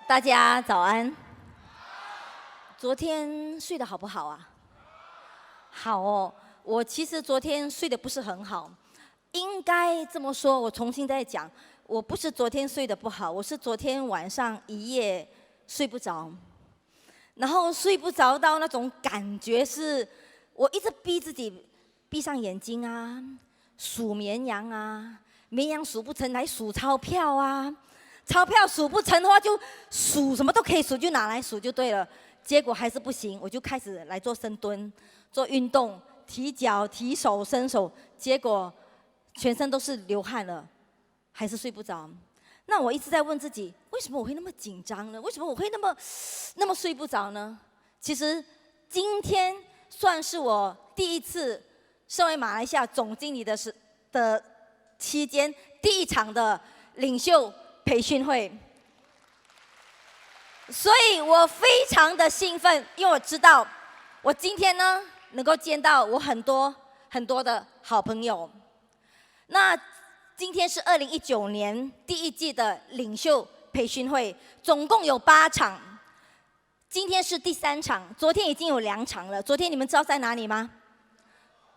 大家早安。昨天睡得好不好啊？好哦，我其实昨天睡得不是很好，应该这么说。我重新再讲，我不是昨天睡得不好，我是昨天晚上一夜睡不着，然后睡不着到那种感觉是，我一直逼自己闭上眼睛啊，数绵羊啊，绵羊数不成来数钞票啊。钞票数不成的话，就数什么都可以数，就拿来数就对了。结果还是不行，我就开始来做深蹲，做运动，提脚、提手、伸手，结果全身都是流汗了，还是睡不着。那我一直在问自己，为什么我会那么紧张呢？为什么我会那么睡不着呢？其实今天算是我第一次身为马来西亚总经理的期间第一场的领袖培训会，所以我非常的兴奋，因为我知道我今天呢能够见到我很多的好朋友。那今天是2019年第一季的领袖培训会，总共有8场，今天是第3场，昨天已经有2场了。昨天你们知道在哪里吗？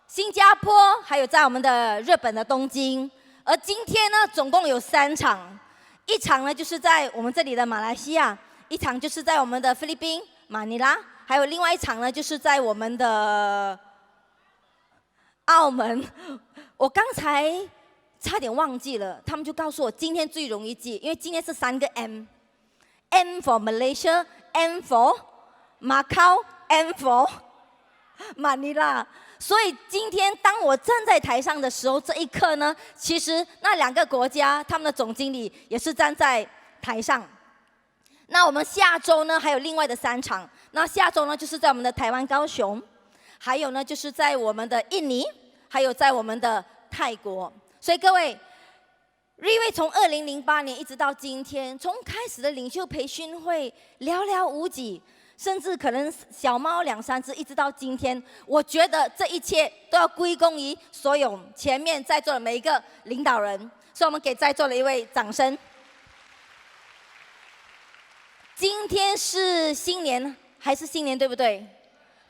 新加坡，还有在我们的日本的东京。而今天呢，总共有3场。一场呢就是在我们这里的马来西亚，一场就是在我们的菲律宾马尼拉，还有另外一场呢就是在我们的澳门。我刚才差点忘记了，他们就告诉我今天最容易记，因为今天是3个 M，M for Malaysia，M for Macau，M for 马尼拉。所以今天当我站在台上的时候，这一刻呢，其实那2个国家他们的总经理也是站在台上。那我们下周呢还有另外的3场，那下周呢就是在我们的台湾高雄，还有呢就是在我们的印尼，还有在我们的泰国。所以各位，因为从2008年一直到今天，从开始的领袖培训会寥寥无几，甚至可能小猫2、3只，一直到今天，我觉得这一切都要归功于所有前面在座的每一个领导人，所以我们给在座的一位掌声。今天是新年还是新年对不对？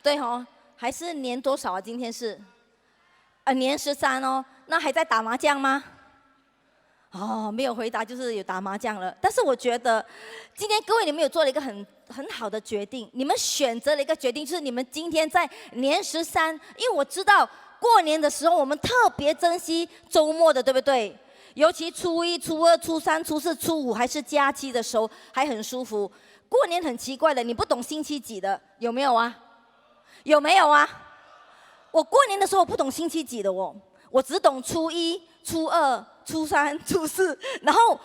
对哦，还是年多少啊？今天是年13哦。那还在打麻将吗？哦，没有回答，就是有打麻将了。但是我觉得，今天各位你们有做了一个很好的决定，你们选择了一个决定，就是你们今天在年13，因为我知道过年的时候我们特别珍惜周末的，对不对？尤其初1、初2、初3、初4、初5还是假期的时候，还很舒服。过年很奇怪的，你不懂星期几的，有没有啊？有没有啊？我过年的时候我不懂星期几的哦，我只懂初1、初2、初3、初4，然后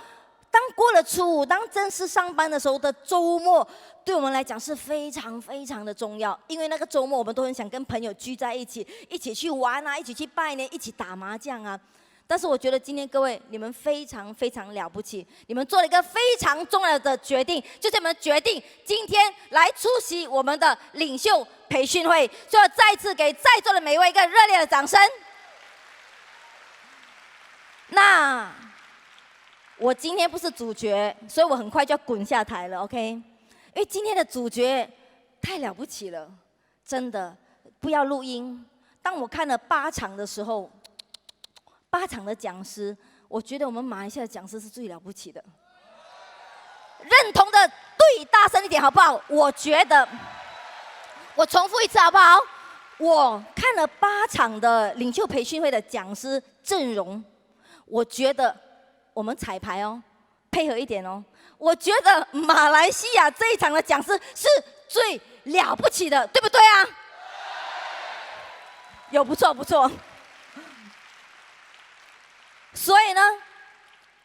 当过了初5，当正式上班的时候的周末，对我们来讲是非常的重要，因为那个周末我们都很想跟朋友聚在一起，一起去玩啊，一起去拜年，一起打麻将啊。但是我觉得今天各位你们非常了不起，你们做了一个非常重要的决定，就是你们决定今天来出席我们的领袖培训会，所以我再次给在座的每一位一个热烈的掌声。那我今天不是主角，所以我很快就要滚下台了 ，OK？ 因为今天的主角太了不起了，真的不要录音。当我看了8场的时候，8场的讲师，我觉得我们马来西亚的讲师是最了不起的。认同的对，大声一点好不好？我觉得，我重复一次好不好？我看了8场的领袖培训会的讲师阵容，我觉得我们彩排哦，配合一点哦。我觉得马来西亚这一场的讲师是最了不起的，对不对啊？有不错。所以呢，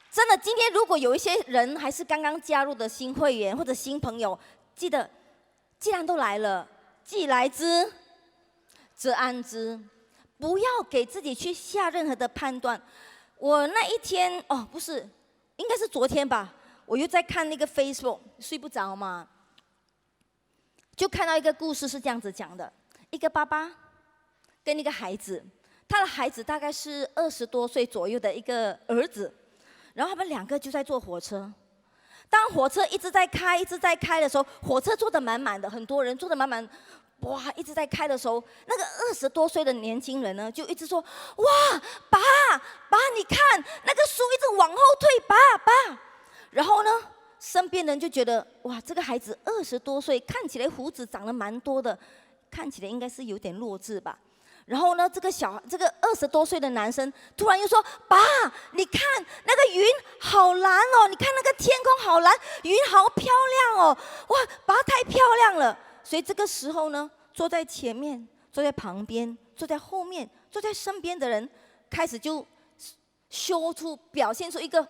真的今天如果有一些人还是刚刚加入的新会员或者新朋友，记得既然都来了，既来之则安之，不要给自己去下任何的判断。我那一天不是，应该是昨天吧，我又在看那个 Facebook， 睡不着嘛，就看到一个故事是这样子讲的：一个爸爸跟一个孩子，他的孩子大概是20多岁左右的一个儿子，然后他们2个就在坐火车，当火车一直在开、一直在开的时候，火车坐得满满的，很多人坐得满满，哇，一直在开的时候，那个20多岁的年轻人呢，就一直说：“哇，爸，爸，你看那个树一直往后退，爸，爸。”然后呢，身边人就觉得：“哇，这个孩子20多岁，看起来胡子长得蛮多的，看起来应该是有点弱智吧。”然后呢，这个20多岁的男生突然又说：“爸，你看那个云好蓝哦，你看那个天空好蓝，云好漂亮哦，哇，爸太漂亮了。”所以这个时候呢，坐在前面、坐在旁边、坐在后面、坐在身边的人，开始就表现出一个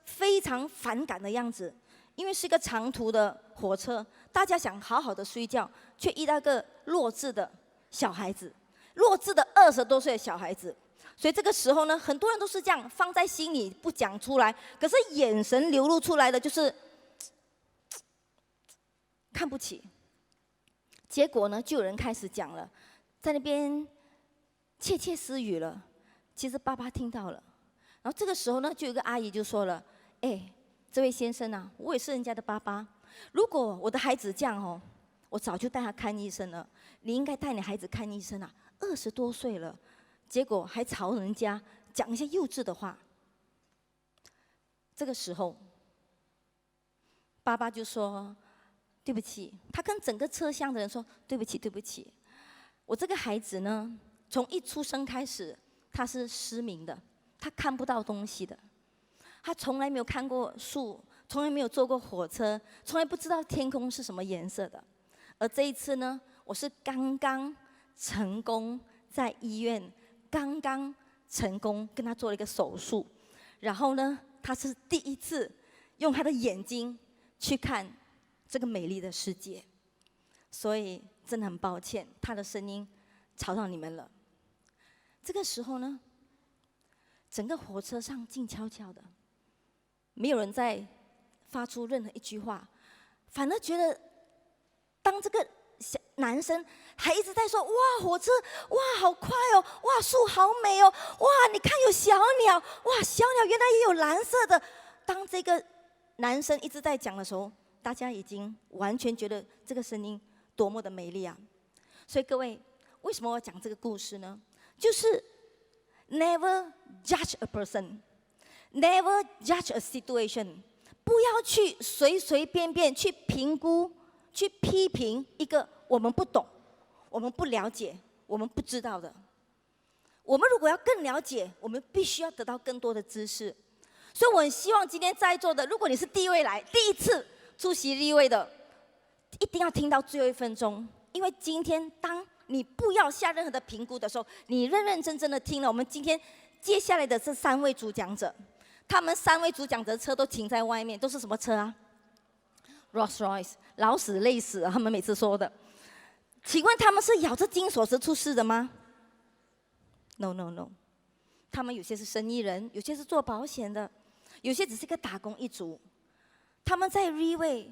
非常反感的样子，因为是一个长途的火车，大家想好好的睡觉，却遇到个弱智的小孩子。弱智的20多岁的小孩子，所以这个时候呢，很多人都是这样放在心里不讲出来，可是眼神流露出来的就是看不起。结果呢，就有人开始讲了，在那边窃窃私语了。其实爸爸听到了，然后这个时候呢，就有一个阿姨就说了：“哎，这位先生啊，我也是人家的爸爸，如果我的孩子这样哦，我早就带他看医生了。你应该带你孩子看医生啊。20多岁了，结果还吵人家，讲一些幼稚的话。”这个时候，爸爸就说：“对不起。”他跟整个车厢的人说：“对不起，对不起，我这个孩子呢，从一出生开始，他是失明的，他看不到东西的，他从来没有看过树，从来没有坐过火车，从来不知道天空是什么颜色的。而这一次呢，我是刚刚成功在医院刚刚成功跟他做了一个手术，然后呢，他是第一次用他的眼睛去看这个美丽的世界，所以真的很抱歉，他的声音吵到你们了。”这个时候呢，整个火车上静悄悄的，没有人在发出任何一句话，反而觉得当这个男生还一直在说：“哇，火车，哇，好快哦，哇，树好美哦，哇，你看有小鸟，哇，小鸟原来也有蓝色的。”当这个男生一直在讲的时候，大家已经完全觉得这个声音多么的美丽啊！所以各位，为什么我要讲这个故事呢？就是 never judge a person, never judge a situation， 不要去随随便便去评估、去批评一个我们不懂、我们不了解、我们不知道的。我们如果要更了解，我们必须要得到更多的知识。所以我很希望今天在座的，如果你是第一次出席立位的，一定要听到最后1分钟，因为今天当你不要下任何的评估的时候，你认认真真的听了我们今天接下来的这3位主讲者，他们3位主讲者的车都停在外面，都是什么车啊 ？Rolls Royce， 老死累死啊！他们每次说的。请问他们是咬着金锁匙出事的吗 ？No No No， 他们有些是生意人，有些是做保险的，有些只是一个打工一族。他们在 Re-way，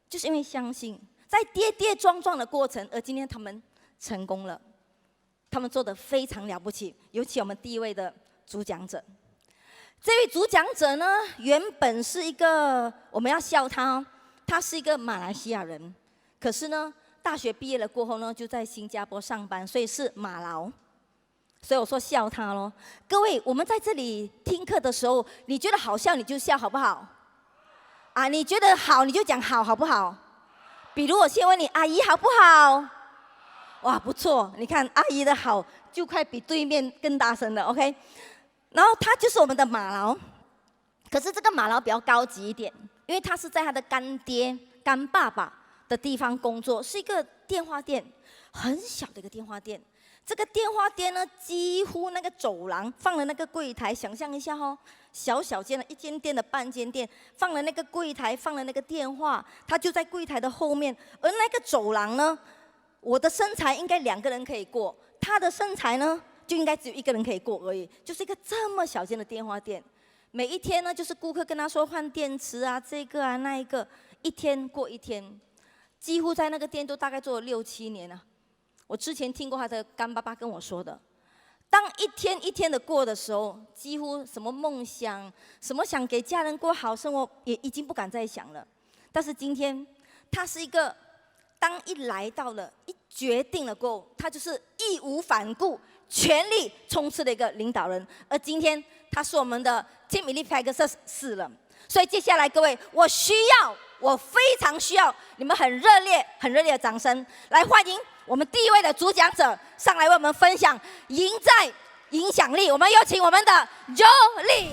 就是因为相信，在跌跌撞撞的过程，而今天他们成功了，他们做得非常了不起。尤其我们第1位的主讲者，这位主讲者呢，原本是一个我们要笑他哦，他是一个马来西亚人，可是呢，大学毕业了过后呢，就在新加坡上班，所以是马劳。所以我说笑他咯。各位，我们在这里听课的时候，你觉得好笑你就笑，好不好？啊，你觉得好你就讲好，好不好？比如我先问你，阿姨好不好？哇，不错，你看阿姨的好就快比对面更大声了 ，OK？ 然后他就是我们的马劳，可是这个马劳比较高级一点，因为他是在他的干爹、干爸爸的地方工作，是一个电话店，很小的一个电话店。这个电话店呢，几乎那个走廊放了那个柜台，想象一下哦，小小间的一间店的半间店，放了那个柜台，放了那个电话，他就在柜台的后面。而那个走廊呢，我的身材应该2个人可以过，他的身材呢，就应该只有1个人可以过而已，就是一个这么小间的电话店。每一天呢，就是顾客跟他说换电池啊，这个啊那一个，一天过一天，几乎在那个店都大概做了6、7年了。我之前听过他的干爸爸跟我说的，当一天一天的过的时候，几乎什么梦想、什么想给家人过好生活，也已经不敢再想了。但是今天，他是一个当一来到了、一决定了过后，他就是义无反顾、全力冲刺的一个领导人。而今天，他是我们的 Team Elite Pegasus 了。所以接下来各位，我非常需要你们很热烈的掌声，来欢迎我们第一位的主讲者上来为我们分享赢在影响力。我们有请我们的 Jolie。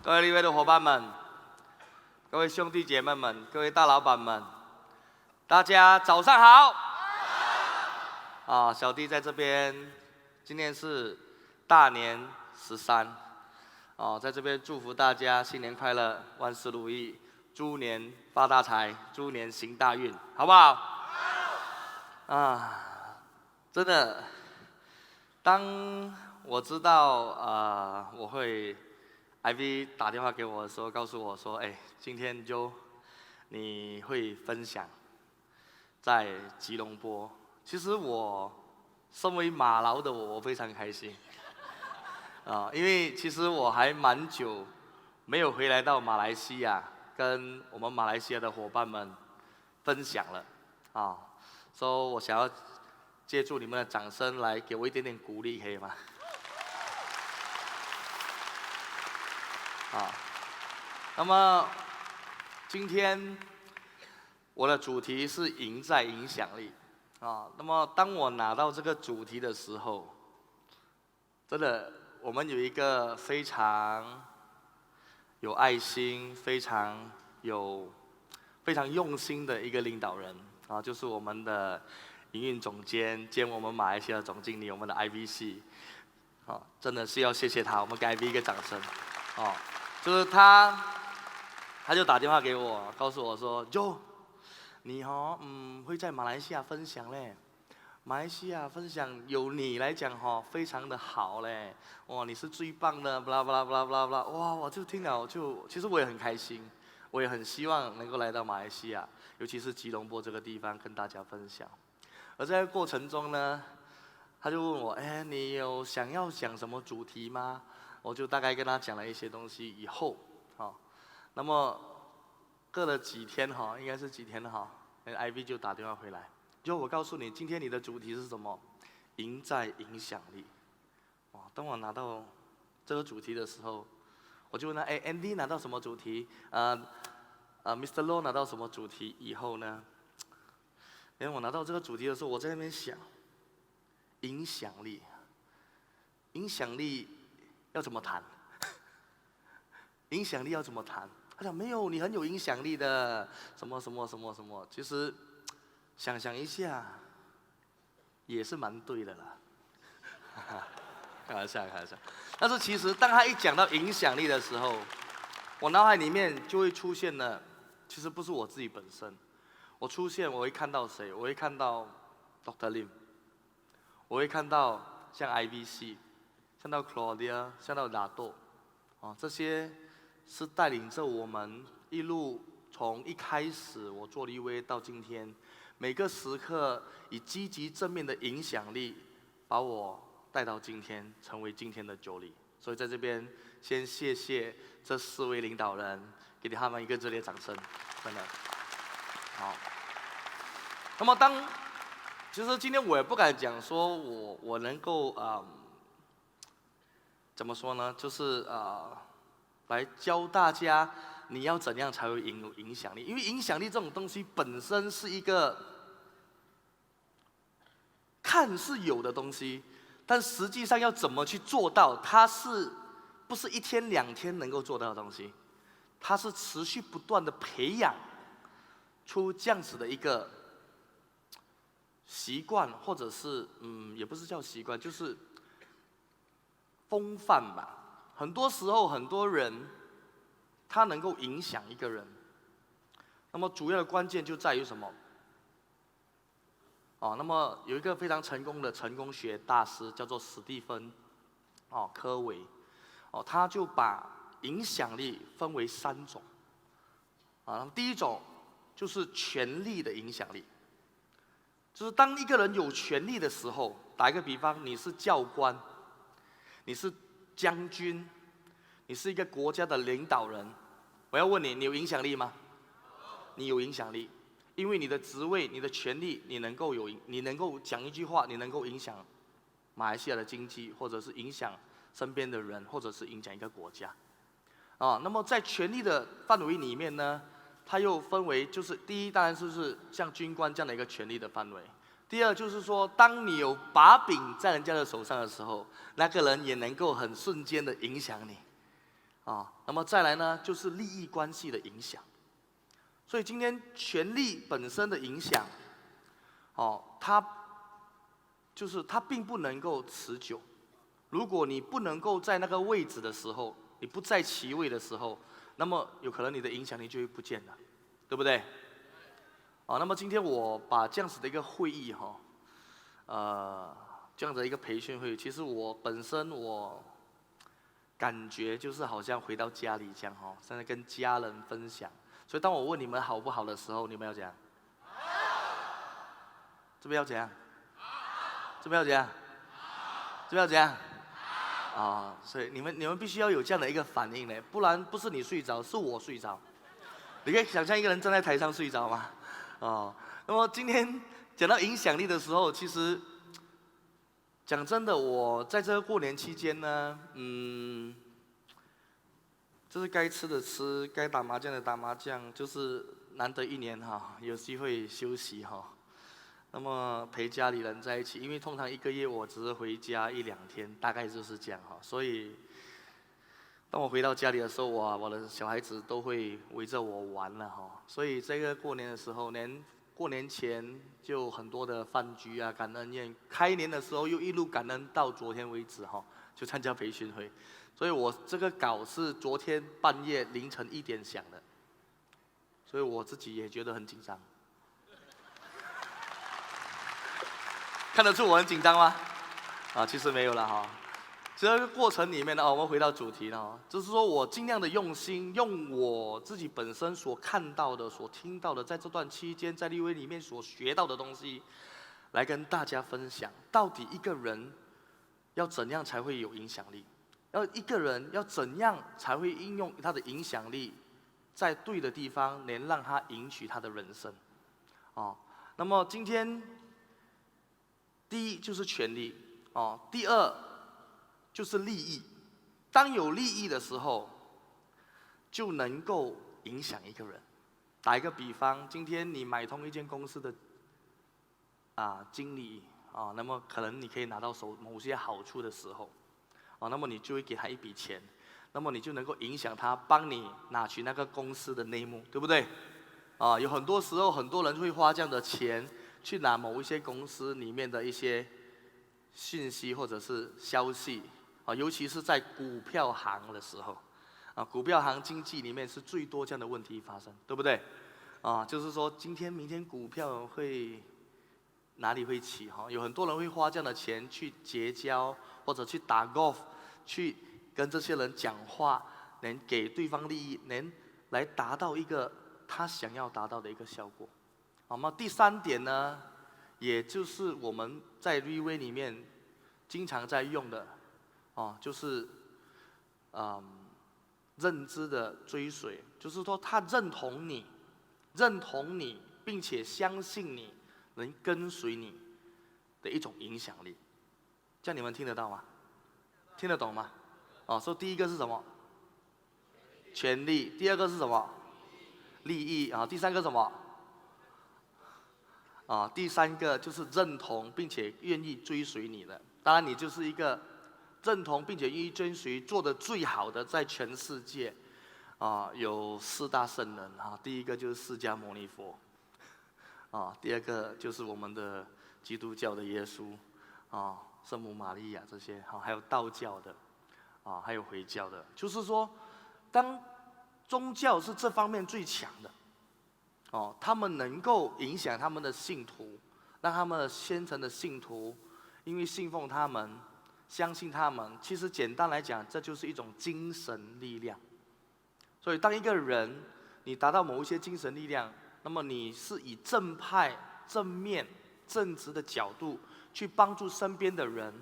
各位立威的伙伴们，各位兄弟姐妹们，各位大老板们，大家早上好！小弟在这边，今天是大年13，在这边祝福大家新年快乐，万事如意，猪年发大财，猪年行大运，好不好？真的，当我知道我会。IV 打电话给我的时候，告诉我说：“今天你会分享在吉隆坡。”其实我身为马劳的我非常开心因为其实我还蛮久没有回来到马来西亚，跟我们马来西亚的伙伴们分享了所以我想要借助你们的掌声来给我一点点鼓励，可以吗？那么今天我的主题是赢在影响力那么当我拿到这个主题的时候，真的我们有一个非常有爱心、非常用心的一个领导人就是我们的营运总监兼我们马来西亚总经理，我们的 IVC 真的是要谢谢他，我们给 IV 一个掌声就是他就打电话给我，告诉我说 ：“Joe， 你会在马来西亚分享嘞，马来西亚分享有你来讲非常的好嘞，哇，你是最棒的，巴拉巴拉巴拉巴拉巴拉，哇，我就听了其实我也很开心，我也很希望能够来到马来西亚，尤其是吉隆坡这个地方跟大家分享。而在过程中呢，他就问我，你有想要讲什么主题吗？”我就大概跟他讲了一些东西以后，那么隔了几天应该是几天IV 就打电话回来，我告诉你，今天你的主题是什么？赢在影响力。当我拿到这个主题的时候，我就问他，Andy 拿到什么主题？Mr. Low 拿到什么主题？以后呢？我拿到这个主题的时候，我在那边想，影响力，影响力。要怎么谈？影响力要怎么谈？他讲没有，你很有影响力的，什么什么什么什么。其实想想一下，也是蛮对的啦。开玩笑，开玩笑。但是其实当他一讲到影响力的时候，我脑海里面就会出现了，其实不是我自己本身，我会看到谁？我会看到 Dr. Lim， 我会看到像 IVC。像到 Claudia， 像到拉豆，这些是带领着我们一路从一开始我做立威到今天，每个时刻以积极正面的影响力，把我带到今天，成为今天的Jolie。所以在这边先谢谢这4位领导人，给他们一个热烈掌声，真的好。那么其实今天我也不敢讲说我能够怎么说呢？就是来教大家你要怎样才会有影响力。因为影响力这种东西本身是一个看似有的东西，但实际上要怎么去做到，它是不是1天2天能够做到的东西？它是持续不断的培养出这样子的一个习惯，或者是也不是叫习惯，就是风范吧。很多时候，很多人他能够影响一个人，那么主要的关键就在于什么？那么有一个非常成功的成功学大师叫做史蒂芬，科维，他就把影响力分为3种。第一种就是权力的影响力，就是当一个人有权力的时候，打一个比方，你是教官，你是将军，你是一个国家的领导人，我要问你，你有影响力吗？你有影响力，因为你的职位、你的权力，你能够讲一句话，你能够影响马来西亚的经济，或者是影响身边的人，或者是影响一个国家。那么在权力的范围里面呢，它又分为，就是第一，当然就是像军官这样的一个权力的范围；第二，就是说，当你有把柄在人家的手上的时候，那个人也能够很瞬间的影响你。那么再来呢，就是利益关系的影响。所以今天权力本身的影响，它并不能够持久。如果你不能够在那个位置的时候，你不在其位的时候，那么有可能你的影响力就会不见了，对不对？那么今天我把这样子的一个会议这样的一个培训会，其实我本身感觉就是好像回到家里这样现在跟家人分享。所以当我问你们好不好的时候，你们要怎样？这边要怎样？这边要怎样？这边要怎样？所以你们必须要有这样的一个反应呢，不然不是你睡着，是我睡着。你可以想象一个人站在台上睡着吗？那么今天讲到影响力的时候，其实讲真的，我在这个过年期间呢，就是该吃的吃，该打麻将的打麻将，就是难得1年有机会休息那么陪家里人在一起，因为通常1个月我只是回家1-2天，大概就是这样所以当我回到家里的时候，我的小孩子都会围着我玩了所以这个过年的时候，过年前就很多的饭局感恩宴，开年的时候又一路感恩到昨天为止就参加培训会。所以我这个稿是昨天半夜凌晨1点想的，所以我自己也觉得很紧张。看得出我很紧张吗？其实没有了这个过程里面呢，我们回到主题了就是说我尽量的用心，用我自己本身所看到的、所听到的，在这段期间在立威里面所学到的东西，来跟大家分享，到底一个人要怎样才会有影响力？一个人要怎样才会应用他的影响力，在对的地方，能让他赢取他的人生？那么今天，第一就是权力第二就是利益。当有利益的时候，就能够影响一个人。打一个比方，今天你买通一间公司的经理那么可能你可以拿到某些好处的时候。那么你就会给他一笔钱，那么你就能够影响他，帮你拿取那个公司的内幕，对不对？有很多时候很多人会花这样的钱去拿某一些公司里面的一些信息或者是消息尤其是在股票行的时候股票行经济里面是最多这样的问题发生，对不对？就是说今天明天股票会哪里会起有很多人会花这样的钱去结交，或者去打 golf， 去跟这些人讲话，能给对方利益，能来达到一个他想要达到的一个效果。那么第3点呢，也就是我们在 Riway 里面经常在用的就是认知的追随，就是说他认同你，并且相信你，能跟随你的一种影响力。这样你们听得到吗？听得懂吗？所以第一个是什么？权利。第二个是什么？利益第三个是什么？第3个就是认同并且愿意追随你的。当然，你就是一个认同并且愿意追随做的最好的，在全世界有4大圣人第一个就是释迦牟尼佛第二个就是我们的基督教的耶稣圣母玛利亚这些还有道教的还有回教的。就是说，当宗教是这方面最强的他们能够影响他们的信徒，让他们的虔诚的信徒因为信奉他们，相信他们。其实简单来讲，这就是一种精神力量。所以当一个人你达到某一些精神力量，那么你是以正派、正面、正直的角度去帮助身边的人，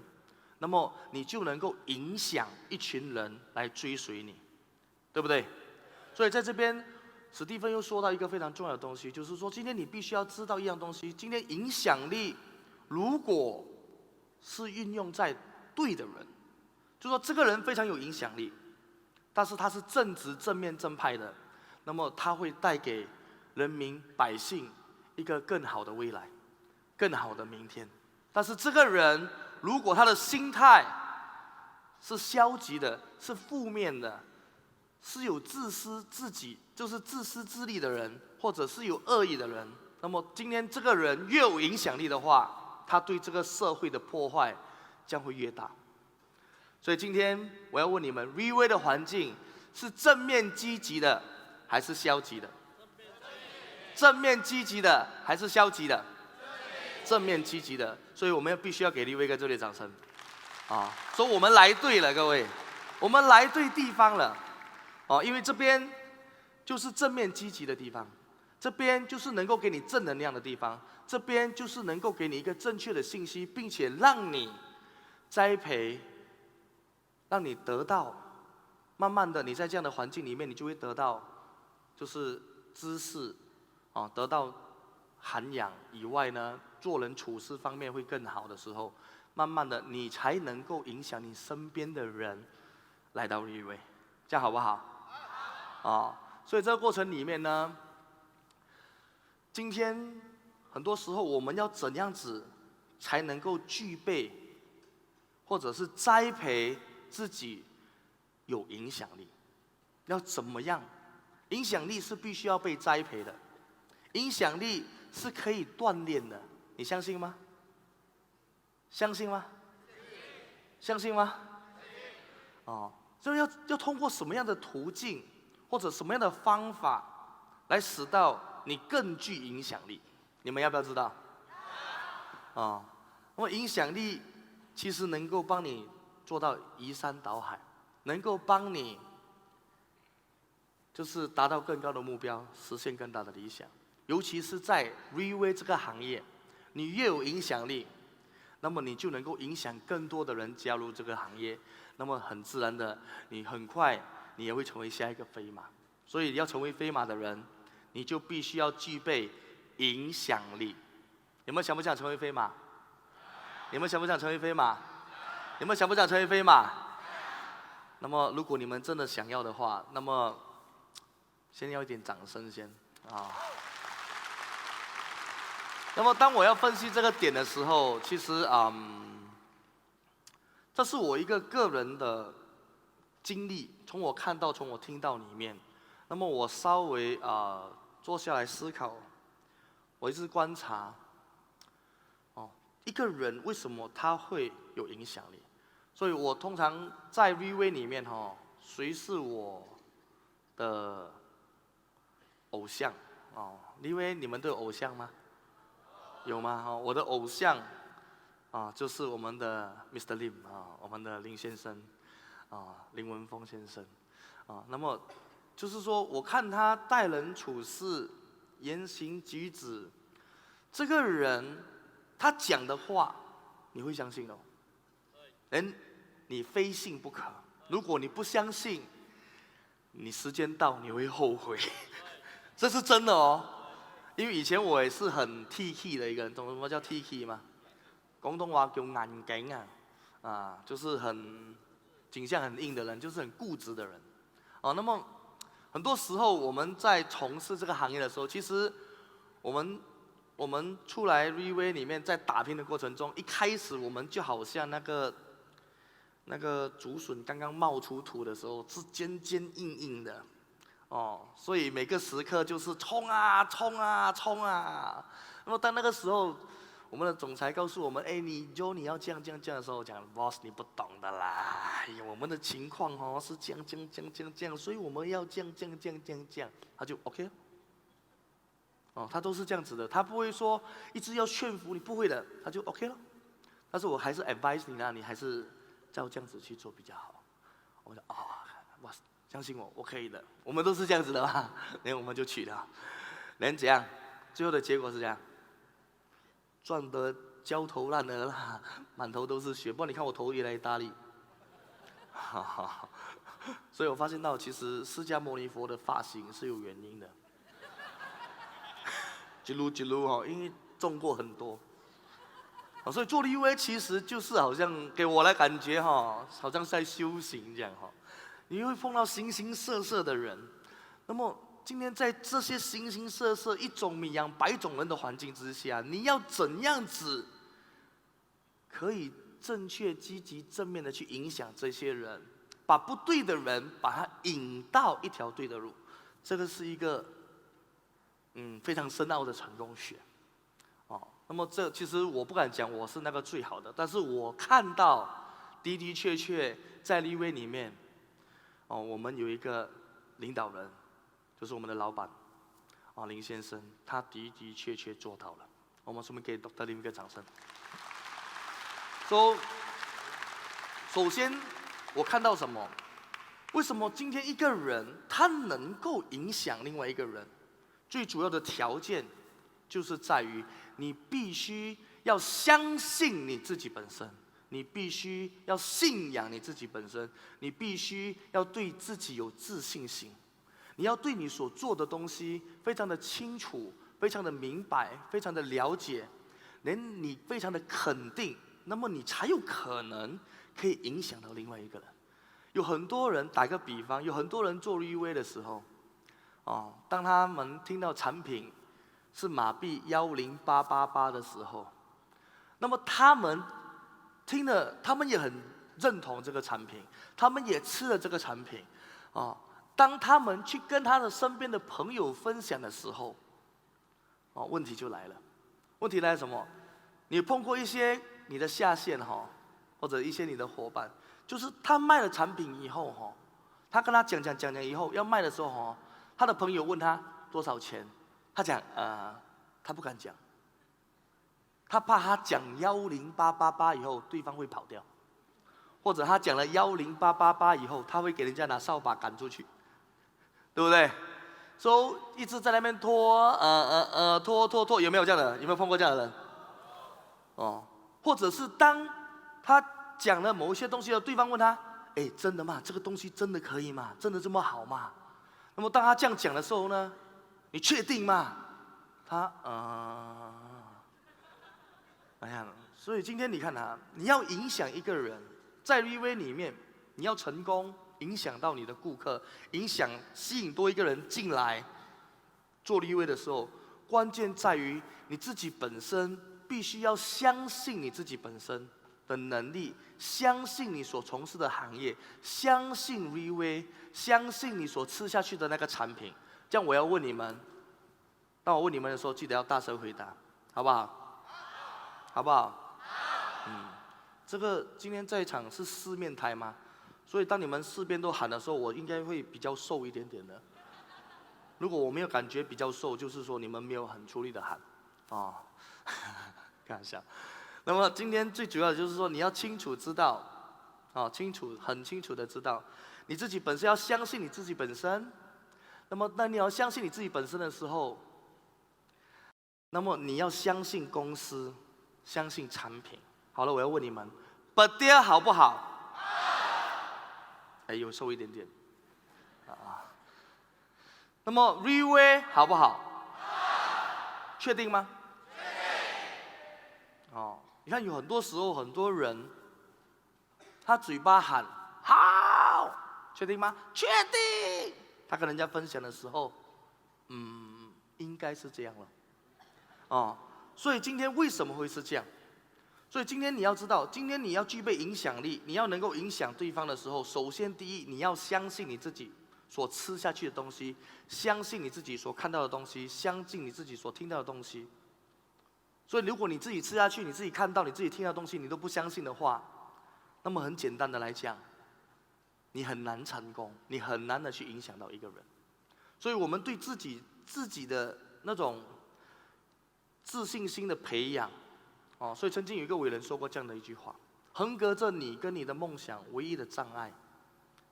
那么你就能够影响一群人来追随你，对不对？所以在这边，史蒂芬又说到一个非常重要的东西，就是说今天你必须要知道一样东西：今天影响力如果是运用在对的人，就说这个人非常有影响力，但是他是正直、正面、正派的，那么他会带给人民百姓一个更好的未来，更好的明天。但是这个人如果他的心态是消极的，是负面的，是有自私自己就是自私自利的人，或者是有恶意的人，那么今天这个人越有影响力的话，他对这个社会的破坏将会越大。所以今天我要问你们 ，VV 的环境是正面积极的还是消极的？正面积极的还是消极的？正面积极的。所以我们必须要给VV哥这里掌声。说我们来对了，各位，我们来对地方了。因为这边就是正面积极的地方，这边就是能够给你正能量的地方，这边就是能够给你一个正确的信息，并且让你栽培，让你得到，慢慢的你在这样的环境里面，你就会得到，就是知识，得到涵养以外呢，做人处事方面会更好的时候，慢慢的你才能够影响你身边的人来到VV，这样好不好？所以这个过程里面呢，今天很多时候我们要怎样子才能够具备，或者是栽培自己有影响力？要怎么样？影响力是必须要被栽培的，影响力是可以锻炼的，你相信吗？相信吗？相信吗？所以要通过什么样的途径？或者什么样的方法来使到你更具影响力？你们要不要知道？那么影响力其实能够帮你做到移山倒海，能够帮你就是达到更高的目标，实现更大的理想。尤其是在 VV 这个行业，你越有影响力，那么你就能够影响更多的人加入这个行业，那么很自然的，你很快你也会成为下一个飞马。所以要成为飞马的人，你就必须要具备影响力。有没有想不想成为飞马？有没有想不想成为飞马？有没有想不想成为飞马？那么如果你们真的想要的话，那么先要一点掌声先那么当我要分析这个点的时候，其实这是我一个个人的经历，从我看到、从我听到里面，那么我稍微坐下来思考，我一直观察，一个人为什么他会有影响力？所以我通常在 VV 里面谁是我的偶像？VV 你们都有偶像吗？有吗？我的偶像就是我们的 Mr. Lim 我们的林先生林文峰先生那么就是说，我看他待人处事、言行举止，这个人他讲的话，你会相信你非信不可。如果你不相信，你时间到你会后悔，这是真的因为以前我也是很 T.K 的一个人，懂什么叫 T.K 吗？广东话叫硬頸就是很颈项很硬的人，就是很固执的人。那么很多时候我们在从事这个行业的时候，其实我们出来 VV 里面在打拼的过程中，一开始我们就好像那个竹笋刚刚冒出土的时候，是坚坚硬硬的。所以每个时刻就是冲啊冲啊冲啊。那么当那个时候，我们的总裁告诉我们，你要这样这样这样的时候，我讲 boss 你不懂的啦，我们的情况是这样这样这样这样这样，所以我们要这样这样这样这样这样，他就 OK 了。他都是这样子的，他不会说一直要劝服你，不会的，他就 OK 了。但是我还是 advise 你啦，你还是照这样子去做比较好。我说哇，相信我，我可以的。我们都是这样子的嘛，然后我们就去了。能怎样？最后的结果是这样，赚得焦头烂额啦，满头都是血。不然你看我头越来越大力。所以我发现到，其实释迦牟尼佛的发型是有原因的。一路因为中过很多。所以做立威其实就是好像给我来感觉好像是在修行这样你会碰到形形色色的人，那么今天在这些形形色色、一种米养百种人的环境之下，你要怎样子可以正确、积极、正面的去影响这些人，把不对的人把他引到一条对的路，这个是一个非常深奥的成功学。那么这其实我不敢讲我是那个最好的，但是我看到的的确确在立威里面，我们有一个领导人，就是我们的老板，林先生，他的的确确做到了。我们顺便给 Dr. Lim 一个掌声。首先我看到什么？为什么今天一个人他能够影响另外一个人？最主要的条件就是在于你必须要相信你自己本身，你必须要信仰你自己本身，你必须要对自己有自信心，你要对你所做的东西非常的清楚，非常的明白，非常的了解，连你非常的肯定，那么你才有可能可以影响到另外一个人。有很多人，打个比方，有很多人做立威的时候，当他们听到产品是马币10888的时候，那么他们听了，他们也很认同这个产品，他们也吃了这个产品，当他们去跟他的身边的朋友分享的时候，问题就来了。问题来了什么？你碰过一些你的下线或者一些你的伙伴，就是他卖了产品以后他跟他讲以后要卖的时候他的朋友问他多少钱，他讲他不敢讲，他怕他讲10888以后对方会跑掉，或者他讲了10888以后他会给人家拿扫把赶出去，对不对？所以一直在那边拖，有没有这样的？有没有碰过这样的人？或者是当他讲了某一些东西后，对方问他：“哎，真的吗？这个东西真的可以吗？真的这么好吗？”那么当他这样讲的时候呢，你确定吗？他所以今天你看你要影响一个人，在立威里面，你要成功影响到你的顾客，吸引多一个人进来做立威的时候，关键在于你自己本身必须要相信你自己本身的能力，相信你所从事的行业，相信立威，相信你所吃下去的那个产品。这样我要问你们，当我问你们的时候，记得要大声回答，好不好？好不好？这个今天在场是四面台吗？所以当你们四边都喊的时候，我应该会比较瘦一点点的。如果我没有感觉比较瘦，就是说你们没有很出力的喊，开玩笑。那么今天最主要的就是说，你要清楚知道，很清楚的知道，你自己本身要相信你自己本身。那么，当你要相信你自己本身的时候，那么你要相信公司，相信产品。好了，我要问你们，不跌好不好？有瘦一点点。那么立威好不好？确定吗？你看有很多时候，很多人他嘴巴喊好，确定吗？确定。他跟人家分享的时候，应该是这样了。所以今天为什么会是这样？所以今天你要知道，今天你要具备影响力，你要能够影响对方的时候，首先第一，你要相信你自己所吃下去的东西，相信你自己所看到的东西，相信你自己所听到的东西。所以如果你自己吃下去，你自己看到，你自己听到的东西，你都不相信的话，那么很简单的来讲，你很难成功，你很难的去影响到一个人。所以我们对自己的那种自信心的培养，所以曾经有一个伟人说过这样的一句话，横隔着你跟你的梦想唯一的障碍，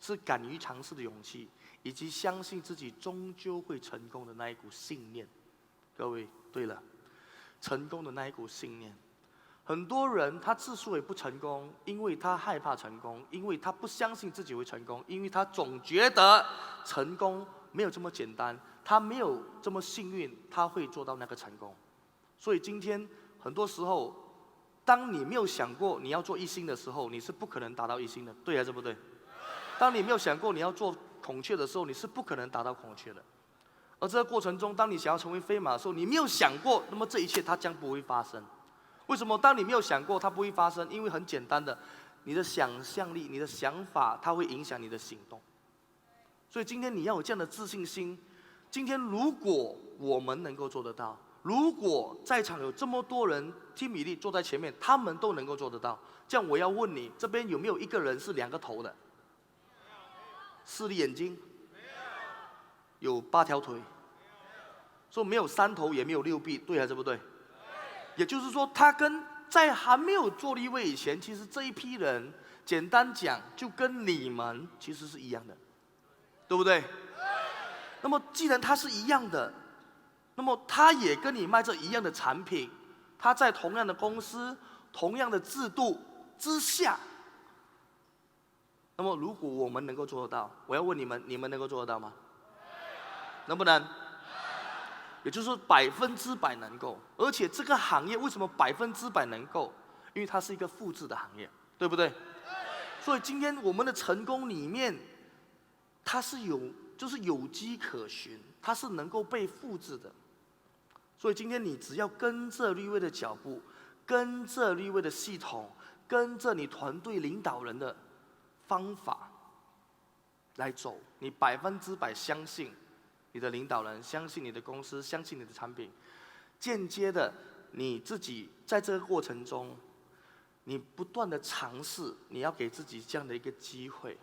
是敢于尝试的勇气，以及相信自己终究会成功的那一股信念。各位，对了，成功的那一股信念。很多人他之所以不成功，因为他害怕成功，因为他不相信自己会成功，因为他总觉得成功没有这么简单，他没有这么幸运，他会做到那个成功。所以今天很多时候，当你没有想过你要做一星的时候，你是不可能达到一星的，对还是不对？当你没有想过你要做孔雀的时候，你是不可能达到孔雀的。而这个过程中，当你想要成为飞马的时候，你没有想过，那么这一切它将不会发生。为什么？当你没有想过它不会发生，因为很简单的，你的想象力、你的想法，它会影响你的行动。所以今天你要有这样的自信心。今天如果我们能够做得到，如果在场有这么多人，听米粒坐在前面，他们都能够做得到，这样我要问你，这边有没有一个人是2个头的？4粒眼睛，有8条腿，说没有3头也没有6臂，对还是不对？也就是说，他跟在还没有做立位以前，其实这一批人，简单讲，就跟你们其实是一样的，对不对？那么既然他是一样的，那么他也跟你卖这一样的产品，他在同样的公司、同样的制度之下，那么如果我们能够做得到，我要问你们，你们能够做得到吗？能不能？也就是说100%能够，而且这个行业为什么100%能够？因为它是一个复制的行业，对不对？所以今天我们的成功里面，它是就是有迹可循，它是能够被复制的。所以今天你只要跟着立位的脚步，跟着立位的系统，跟着你团队领导人的方法来走，你100%相信你的领导人，相信你的公司，相信你的产品，间接的你自己在这个过程中，你不断的尝试，你要给自己这样的一个机会。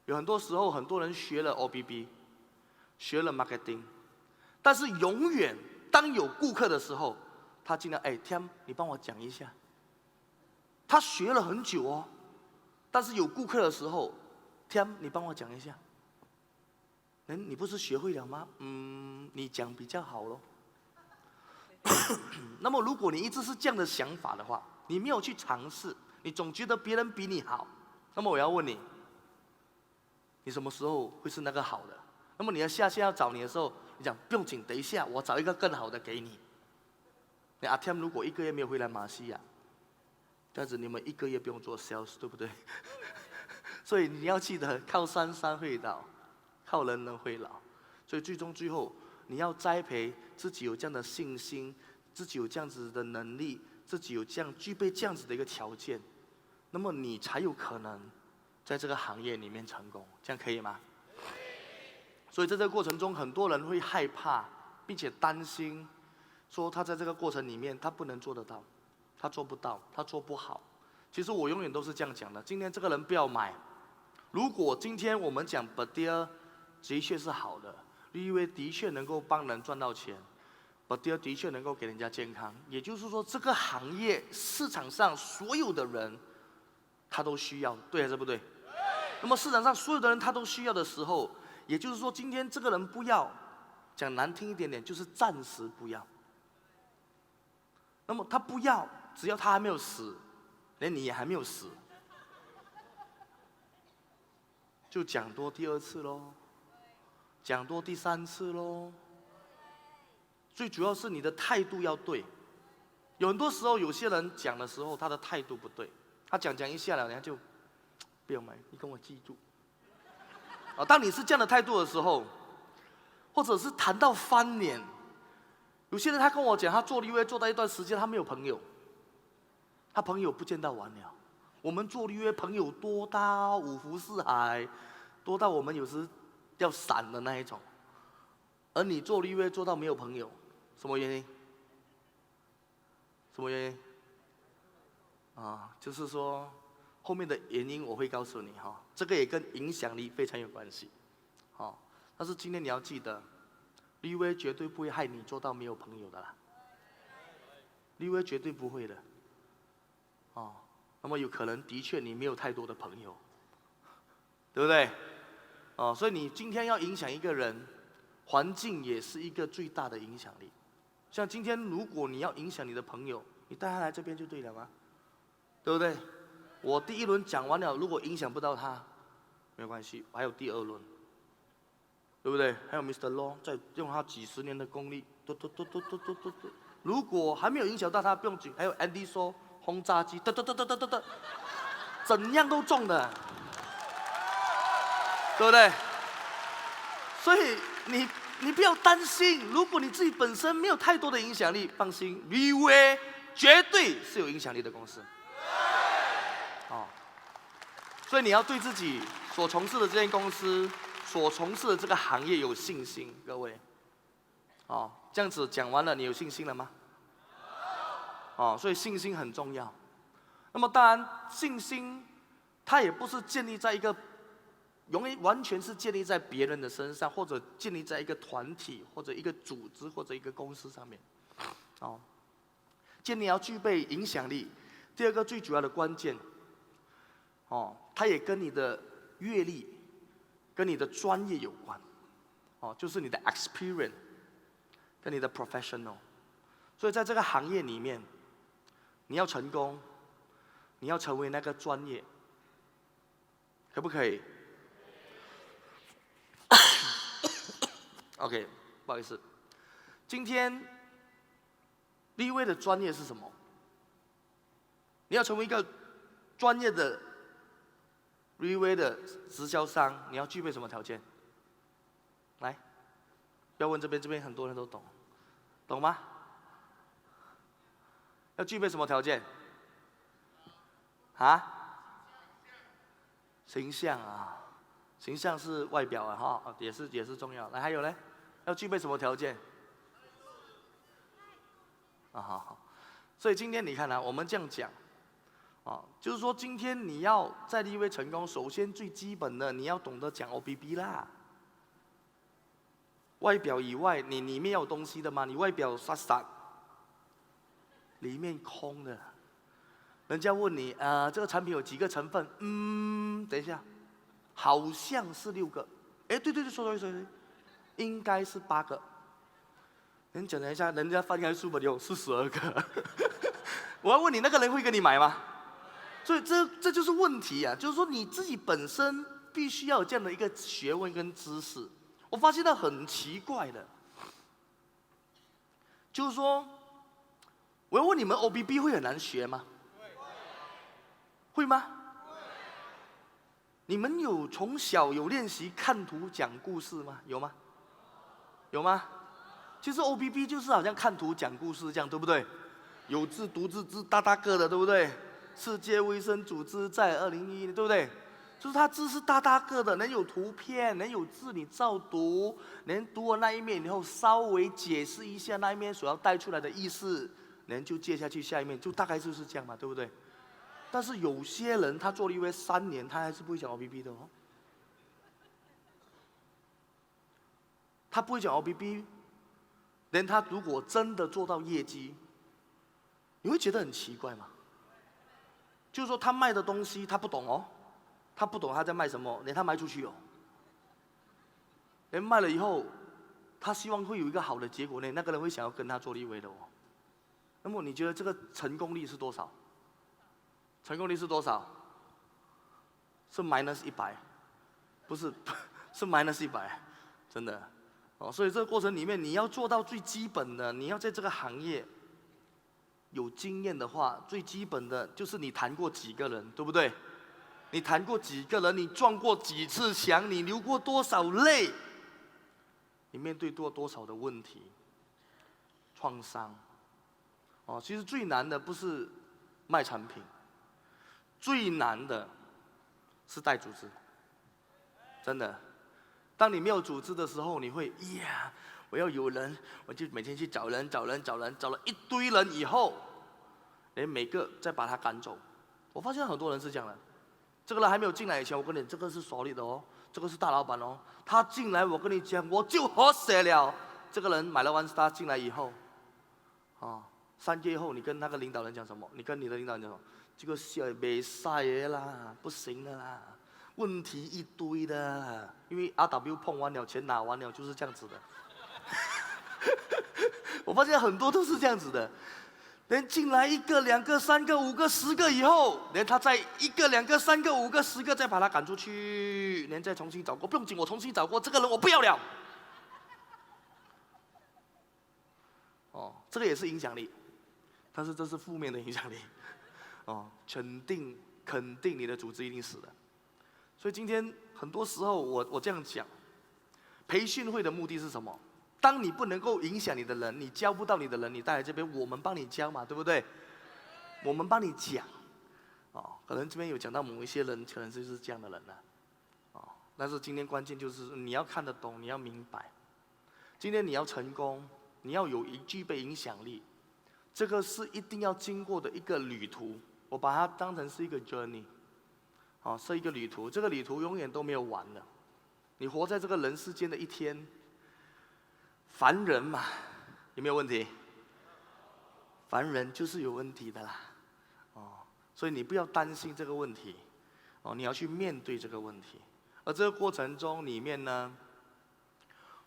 有很多时候，很多人学了 OBB， 学了 marketing， 但是永远当有顾客的时候，他进来，Tim， 你帮我讲一下。他学了很久哦，但是有顾客的时候，Tim， 你帮我讲一下。你不是学会了吗？你讲比较好咯。那么如果你一直是这样的想法的话，你没有去尝试，你总觉得别人比你好，那么我要问你，你什么时候会是那个好的？那么你下线要找你的时候，你讲不用紧，等一下我找一个更好的给你。阿 Tim 如果1个月没有回来马来西亚，这样子你们1个月不用做 sales， 对不对？所以你要记得，靠山山会倒，靠人人会老。所以最后，你要栽培自己有这样的信心，自己有这样子的能力，自己有具备这样子的一个条件，那么你才有可能在这个行业里面成功。这样可以吗？所以在这个过程中，很多人会害怕，并且担心，说他在这个过程里面他不能做得到，他做不到，他做不好。其实我永远都是这样讲的。今天这个人不要买。如果今天我们讲 Badir 的确是好的，因为的确能够帮人赚到钱 ，Badir 的确能够给人家健康。也就是说，这个行业市场上所有的人，他都需要，对还是不对？那么市场上所有的人他都需要的时候，也就是说，今天这个人不要，讲难听一点点，就是暂时不要。那么他不要，只要他还没有死，连你也还没有死，就讲多第2次咯，讲多第3次咯。最主要是你的态度要对。有很多时候，有些人讲的时候，他的态度不对，他讲一下了，人家就不要买，你跟我记住。当你是这样的态度的时候，或者是谈到翻脸，有些人他跟我讲，他做立位做到一段时间，他没有朋友，他朋友不见到完了。我们做立位朋友多到五湖四海，多到我们有时要闪的那一种。而你做立位做到没有朋友，什么原因？什么原因？就是说后面的原因我会告诉你哈，这个也跟影响力非常有关系。但是今天你要记得，立位绝对不会害你做到没有朋友的啦，立位绝对不会的。那么有可能的确你没有太多的朋友，对不对？所以你今天要影响一个人，环境也是一个最大的影响力。像今天如果你要影响你的朋友，你带他来这边就对了吗？对不对？我第一轮讲完了，如果影响不到他，没关系，还有第二轮，对不对？还有 Mr. Law 在用他几十年的功力，如果还没有影响到他，不用紧。还有 Andy 说轰炸机，怎样都中的，对不对？所以你不要担心，如果你自己本身没有太多的影响力，放心 ，VUA 绝对是有影响力的公司。所以你要对自己所从事的这间公司、所从事的这个行业有信心，各位。这样子讲完了，你有信心了吗？所以信心很重要。那么当然，信心它也不是建立在一个完全是建立在别人的身上，或者建立在一个团体或者一个组织或者一个公司上面。建立要具备影响力。第二个最主要的关键，它也跟你的阅历、跟你的专业有关。就是你的 experience 跟你的 professional。所以在这个行业里面，你要成功，你要成为那个专业，可不可以？OK， 不好意思，今天 VUA 的专业是什么？你要成为一个专业的 VUA 的直销商，你要具备什么条件？来，不要问这边很多人都懂，懂吗？要具备什么条件？形象啊，形象是外表啊，也是重要。来，还有呢，要具备什么条件？好。所以今天你看我们这样讲，就是说今天你要在VUA成功，首先最基本的你要懂得讲 OBB 啦。外表以外，你里面有东西的吗？你外表傻，里面空的。人家问你，这个产品有几个成分？等一下，好像是6个。对，说，应该是8个。你讲一下，人家翻开书本有12个。我要问你，那个人会跟你买吗？所以这就是问题啊，就是说你自己本身必须要有这样的一个学问跟知识。我发现到很奇怪的，就是说，我要问你们 OBB 会很难学吗？会吗？你们有从小有练习看图讲故事吗？有吗？有吗？其实 OBB 就是好像看图讲故事这样，对不对？有字读字大个的，对不对？世界卫生组织在2011，对不对？就是它字是大个的，能有图片，能有字你照读，能读完那一面以后稍微解释一下那一面所要带出来的意思，能就接下去下一面，就大概就是这样嘛，对不对？但是有些人他做了VUA3年，他还是不会讲 OBB 的。他不会讲 OBB， 连他如果真的做到业绩，你会觉得很奇怪吗？就是说他卖的东西他不懂他不懂他在卖什么，连他卖出去连卖了以后，他希望会有一个好的结果呢，那个人会想要跟他做VUA的那么你觉得这个成功率是多少？成功率是多少？是-100，不是，是-100，真的。所以这个过程里面，你要做到最基本的，你要在这个行业有经验的话，最基本的就是你谈过几个人，对不对？你谈过几个人？你撞过几次墙？你流过多少泪？你面对过多少的问题、创伤？其实最难的不是卖产品。最难的是带组织，真的。当你没有组织的时候，你会我要有人，我就每天去找人，找了一堆人以后，连每个再把他赶走。我发现很多人是这样的，这个人还没有进来以前，我跟你这个是solid的这个是大老板他进来我跟你讲，我就和谐了。这个人买了1 star 进来以后， 3个月后，你跟那个领导人讲什么？你跟你的领导人讲什么？这个小没赛的啦，不行的啦，问题一堆的。因为 RW 碰完了，钱拿完了，就是这样子的。我发现很多都是这样子的。连进来1个、2个、3个、5个、10个以后，连他再1个、2个、3个、5个、10个，再把他赶出去，连再重新找过，不用紧，我重新找过，这个人我不要了。哦，这个也是影响力，但是这是负面的影响力。哦，肯定你的组织一定死了。所以今天很多时候我这样讲，培训会的目的是什么？当你不能够影响你的人，你教不到你的人，你带来这边，我们帮你教嘛，对不对？我们帮你讲，哦，可能这边有讲到某一些人，可能就是这样的人了，哦，但是今天关键就是你要看得懂，你要明白，今天你要成功，你要具备影响力，这个是一定要经过的一个旅途，我把它当成是一个 journey， 哦，是一个旅途，这个旅途永远都没有完的，你活在这个人世间的一天。凡人嘛，有没有问题？凡人就是有问题的啦，哦，所以你不要担心这个问题，哦，你要去面对这个问题。而这个过程中里面呢，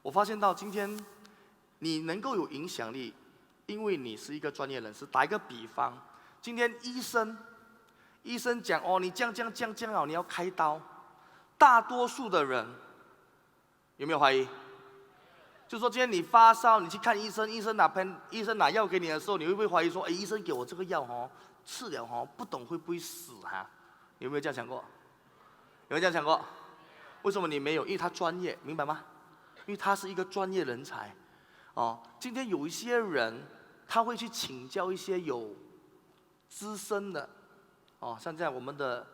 我发现到今天你能够有影响力，因为你是一个专业人士。打一个比方，今天医生讲哦，你这样哦，你要开刀，大多数的人有没有怀疑？就说今天你发烧，你去看医生，医生拿药给你的时候，你会不会怀疑说，哎，医生给我这个药哦，吃了哦，不懂会不会死哈？有没有这样想过？有没有这样想过？为什么你没有？因为他专业，明白吗？因为他是一个专业人才。哦，今天有一些人，他会去请教一些有资深的，哦，像这样我们的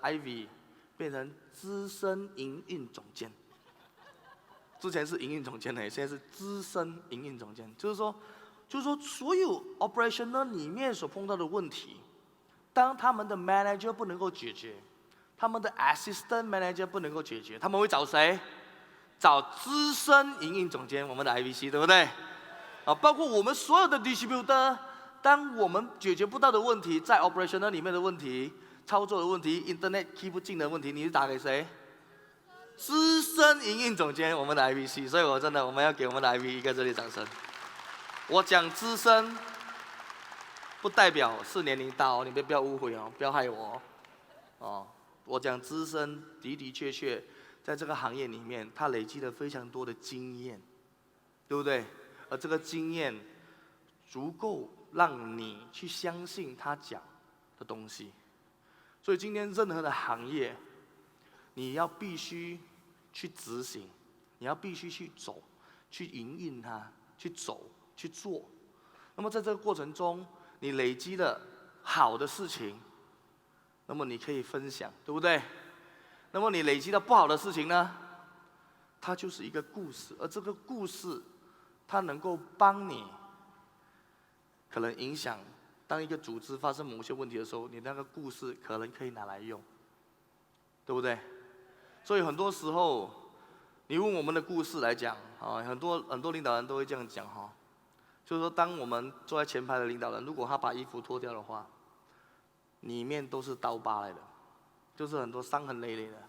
Ivy 变成资深营运总监。之前是营运总监呢，现在是资深营运总监。就是说，所有 operational 里面所碰到的问题，当他们的 manager 不能够解决，他们的 assistant manager 不能够解决，他们会找谁？找资深营运总监，我们的 IVC， 对不对？啊，包括我们所有的 distributor， 当我们解决不到的问题，在 operational 里面的问题、操作的问题、internet key 不进的问题，你是打给谁？资深营运总监，我们的 IVC， 所以我们要给我们的 IVC 一个热烈掌声。我讲资深，不代表是年龄大哦，你不要误会哦，不要害我哦。我讲资深的确，在这个行业里面，他累积了非常多的经验，对不对？而这个经验足够让你去相信他讲的东西。所以今天任何的行业，你要必须去执行，你要必须去走，去营运它，去走，去做。那么在这个过程中，你累积了好的事情，那么你可以分享，对不对？那么你累积了不好的事情呢？它就是一个故事，而这个故事，它能够帮你，可能影响，当一个组织发生某些问题的时候，你那个故事可能可以拿来用，对不对？所以很多时候，你问我们的故事来讲，啊，很多领导人都会这样讲哈，就是说，当我们坐在前排的领导人，如果他把衣服脱掉的话，里面都是刀疤来的，就是很多伤痕累累的，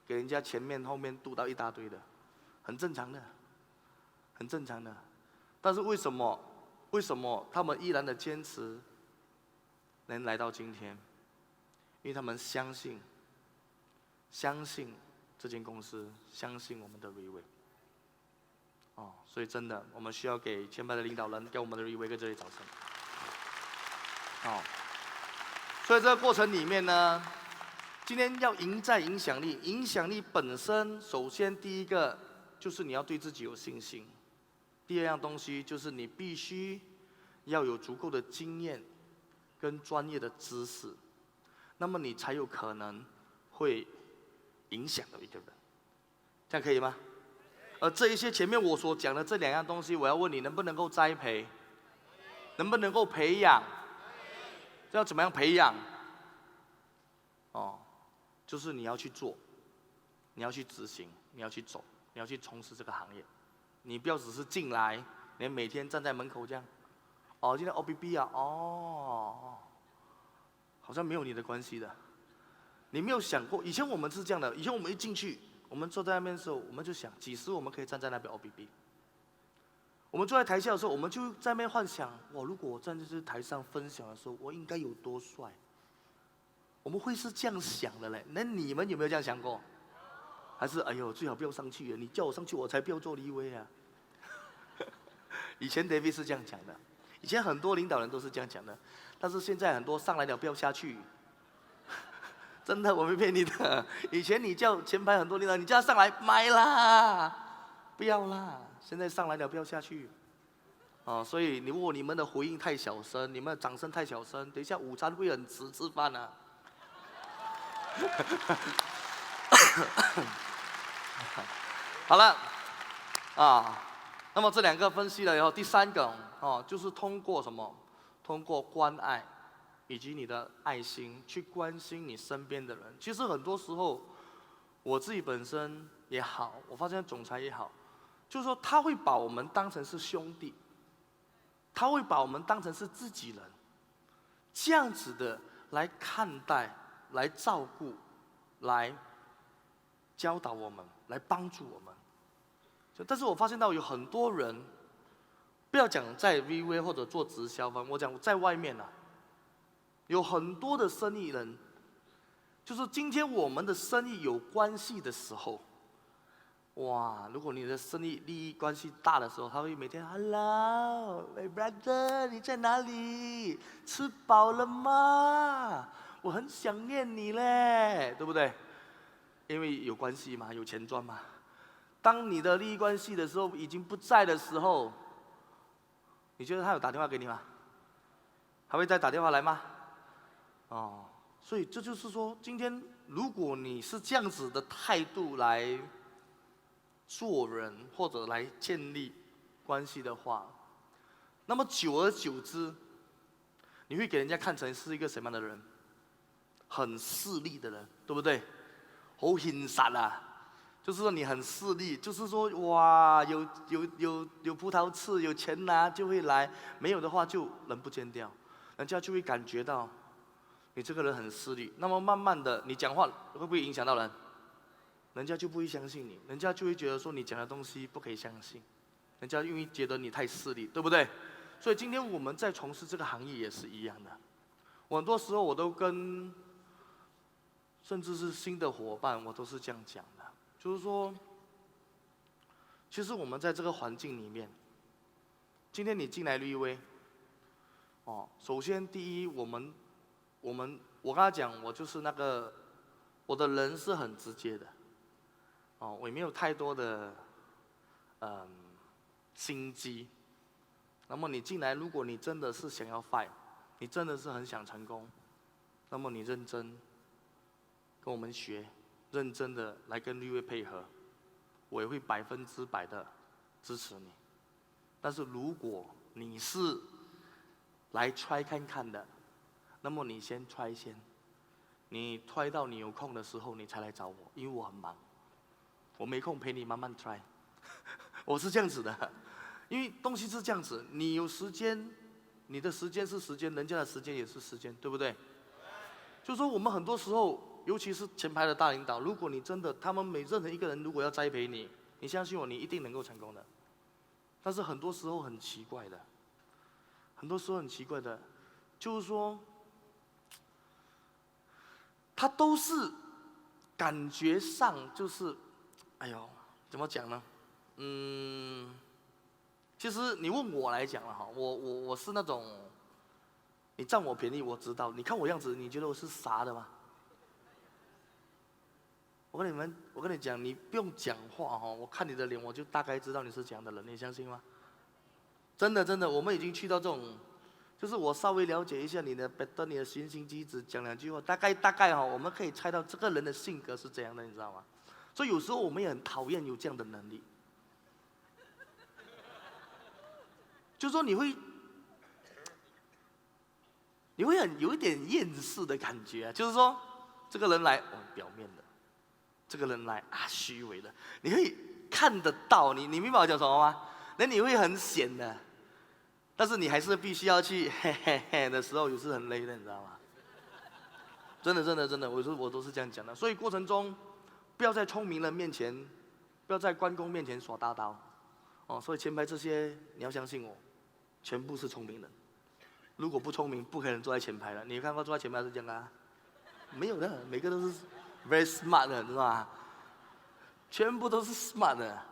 给人家前面后面堵到一大堆的，很正常的，很正常的。但是为什么他们依然的坚持，能来到今天？因为他们相信这间公司，相信我们的瑞威。哦，所以真的，我们需要给前排的领导人，给我们的瑞威一个热烈掌声。哦，所以这个过程里面呢，今天要赢在影响力。影响力本身，首先第一个就是你要对自己有信心。第二样东西就是你必须要有足够的经验跟专业的知识，那么你才有可能会影响到一个人，这样可以吗？而这一些前面我所讲的这2样东西，我要问你能不能够栽培，能不能够培养？这要怎么样培养？哦，就是你要去做，你要去执行，你要去走，你要去从事这个行业。你不要只是进来，连每天站在门口这样，哦，今天 OBB 啊，哦，好像没有你的关系的。你没有想过，以前我们是这样的，以前我们一进去，我们坐在那边的时候，我们就想，几时我们可以站在那边 OBB。我们坐在台下的时候，我们就在那边幻想，哇，如果我站在这台上分享的时候，我应该有多帅。我们会是这样想的嘞。那你们有没有这样想过？还是哎呦，最好不要上去啊！你叫我上去，我才不要做立威啊。以前 David 是这样讲的，以前很多领导人都是这样讲的，但是现在很多上来了不要下去。真的，我没骗你的。以前你叫前排很多领导，你叫他上来买啦，不要啦。现在上来了不要下去。哦，所以如果你们的回应太小声，你们的掌声太小声，等一下午餐会很迟吃饭啊。好了，啊，那么这2个分析了以后，第3个哦，就是通过什么？通过关爱，以及你的爱心去关心你身边的人。其实很多时候，我自己本身也好，我发现总裁也好，就是说他会把我们当成是兄弟，他会把我们当成是自己人，这样子的来看待，来照顾，来教导我们，来帮助我们。但是我发现到有很多人，不要讲在 VV 或者做直销方，我讲在外面啊，有很多的生意人，就是今天我们的生意有关系的时候，哇，如果你的生意利益关系大的时候，他会每天 Hello， my brother， 你在哪里？吃饱了吗？我很想念你嘞，对不对？因为有关系嘛，有钱赚嘛。当你的利益关系的时候已经不在的时候，你觉得他有打电话给你吗？还会再打电话来吗？哦，所以这就是说，今天如果你是这样子的态度来做人，或者来建立关系的话，那么久而久之，你会给人家看成是一个什么样的人？很势利的人，对不对？好现实啊！就是说你很势利，就是说哇，有葡萄吃，有钱拿就会来，没有的话就人不见掉，人家就会感觉到你这个人很势利。那么慢慢的，你讲话会不会影响到人？人家就不会相信你，人家就会觉得说你讲的东西不可以相信，人家因为觉得你太势利，对不对？所以今天我们在从事这个行业也是一样的。我很多时候我都跟，甚至是新的伙伴，我都是这样讲的。就是说，其实我们在这个环境里面，今天你进来立威，哦，首先第一，我跟他讲，我就是那个，我的人是很直接的，哦，我也没有太多的，心机。那么你进来，如果你真的是想要 fight， 你真的是很想成功，那么你认真跟我们学。认真的来跟立威配合，我也会100%的支持你。但是如果你是来 try 看看的，那么你先 try 先，你 try 到你有空的时候你才来找我，因为我很忙，我没空陪你慢慢 try。我是这样子的，因为东西是这样子，你有时间，你的时间是时间，人家的时间也是时间，对不对？就是说我们很多时候。尤其是前排的大领导，如果你真的，他们任何一个人如果要栽培你，你相信我，你一定能够成功的。但是很多时候很奇怪的，就是说，他都是感觉上就是，哎呦，怎么讲呢？其实你问我来讲了哈，我是那种，你占我便宜我知道，你看我样子，你觉得我是傻的吗？我跟你讲，你不用讲话哈，我看你的脸，我就大概知道你是怎样的人，你相信吗？真的，我们已经去到这种，就是我稍微了解一下你的你的行星机子，讲2句话，大概哈，我们可以猜到这个人的性格是怎样的，你知道吗？所以有时候我们也很讨厌有这样的能力，就是说你会很有一点厌世的感觉，就是说这个人来，表面的。这个人来啊，虚伪的，你会看得到，你明白我讲什么吗？那你会很显的，但是你还是必须要去嘿嘿嘿的时候，有时很累的，你知道吗？真的，我都是这样讲的。所以过程中，不要在聪明人面前，不要在关公面前耍大刀。哦，所以前排这些你要相信我，全部是聪明人。如果不聪明，不可能坐在前排了。你看过坐在前排是这样啊？没有的，每个都是 very smart 的，知道吗？全部都是 smart 的。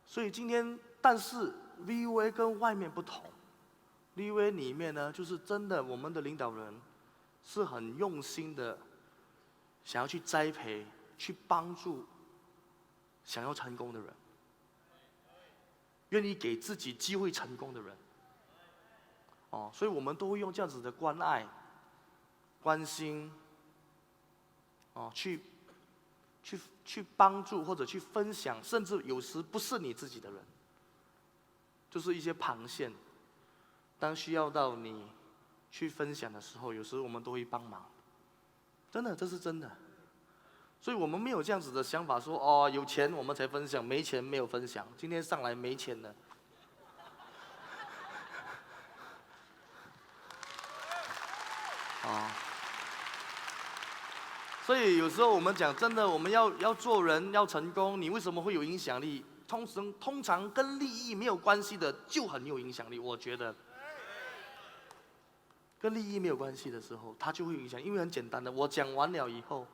所以今天，但是 VUA 跟外面不同 ，VUA 里面呢，就是真的我们的领导人是很用心的，想要去栽培、去帮助想要成功的人，愿意给自己机会成功的人。哦，所以我们都会用这样子的关爱、关心，哦，去帮助或者去分享，甚至有时不是你自己的人，就是一些旁线，当需要到你去分享的时候，有时我们都会帮忙。真的，这是真的。所以我们没有这样子的想法说，哦，有钱我们才分享，没钱没有分享。今天上来没钱了。啊，所以有时候我们讲真的，我们要做人要成功，你为什么会有影响力？通常跟利益没有关系的就很有影响力，我觉得。跟利益没有关系的时候，它就会有影响，因为很简单的，我讲完了以后，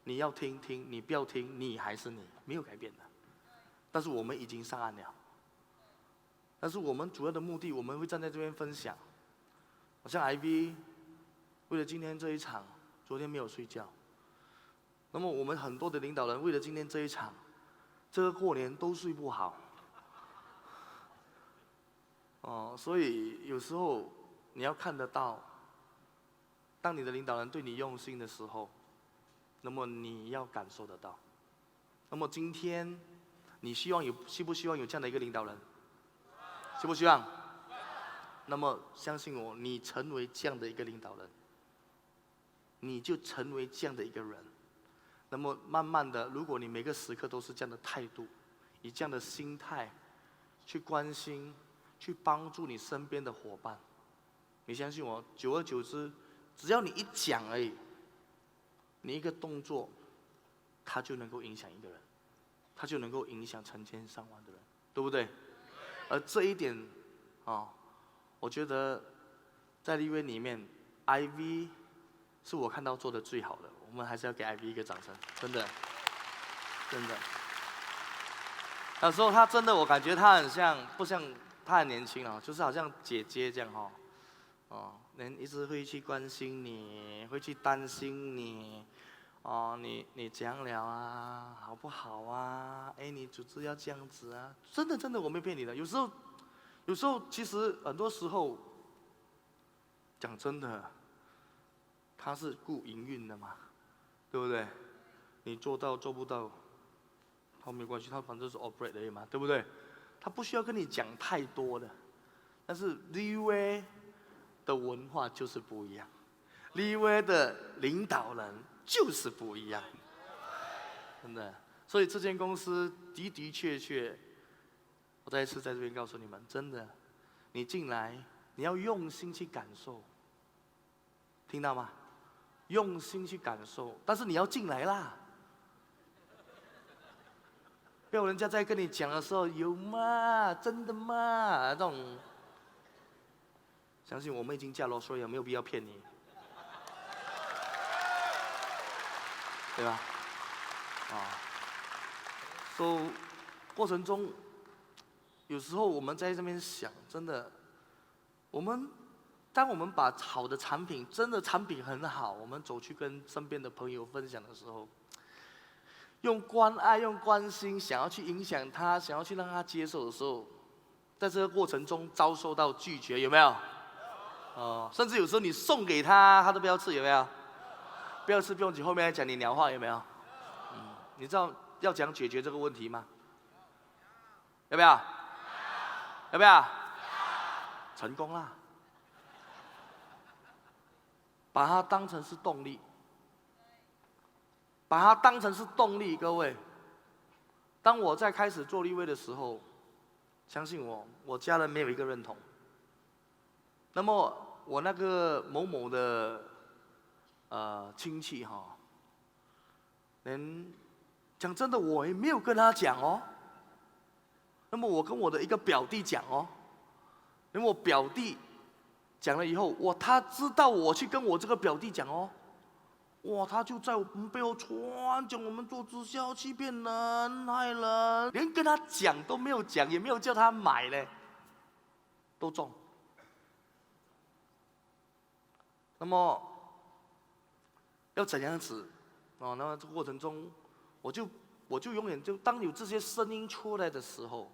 你要听，你不要听，你还是你，没有改变的。但是我们已经上岸了。但是我们主要的目的，我们会站在这边分享。好像 IV。为了今天这一场，昨天没有睡觉。那么我们很多的领导人为了今天这一场，这个过年都睡不好。哦，所以有时候你要看得到，当你的领导人对你用心的时候，那么你要感受得到。那么今天，你希不希望有这样的一个领导人？希不希望？那么相信我，你成为这样的一个领导人。你就成为这样的一个人，那么慢慢的，如果你每个时刻都是这样的态度，以这样的心态，去关心、去帮助你身边的伙伴，你相信我，久而久之，只要你一讲而已，你一个动作，它就能够影响一个人，它就能够影响成千上万的人，对不对？而这一点，我觉得在立威里面 ，IV。是我看到做的最好的，我们还是要给 IV 一个掌声，真的，真的。有时候他真的，我感觉他很像，不像他很年轻就是好像姐姐这样人一直会去关心你，会去担心你，你怎样了啊，好不好啊？哎，你组织要这样子啊，真的，我没骗你的。有时候其实很多时候，讲真的。他是顾营运的嘛，对不对？你做到做不到，他没关系，他反正是 operate 而已嘛，对不对？他不需要跟你讲太多的。但是 VUA 的文化就是不一样 ，VUA 的领导人就是不一样，真的。所以这间公司的确，我再一次在这边告诉你们，真的，你进来你要用心去感受，听到吗？用心去感受，但是你要进来啦，不要人家在跟你讲的时候，有吗？真的吗？这种，相信我们已经嫁了，所以没有必要骗你，对吧？过程中，有时候我们在这边想，真的，当我们把好的产品，真的产品很好，我们走去跟身边的朋友分享的时候，用关爱、用关心，想要去影响他，想要去让他接受的时候，在这个过程中遭受到拒绝，有没有？甚至有时候你送给他，他都不要吃，有没有？不要吃不用紧，后面还讲你鸟话，有没有？你知道要怎样解决这个问题吗？要不要？要不要？成功啦！把它当成是动力，把它当成是动力。各位，当我在开始做立威的时候，相信我，我家人没有一个认同，那么我那个某某的亲戚哈，连讲真的我也没有跟他讲哦。那么我跟我的一个表弟讲哦，因为我表弟讲了以后，他知道我去跟我这个表弟讲哦，哇，他就在我们背后传讲我们做直销欺骗人、害人，连跟他讲都没有讲，也没有叫他买嘞，都中。那么要怎样子？那么这个过程中，我就永远就当有这些声音出来的时候，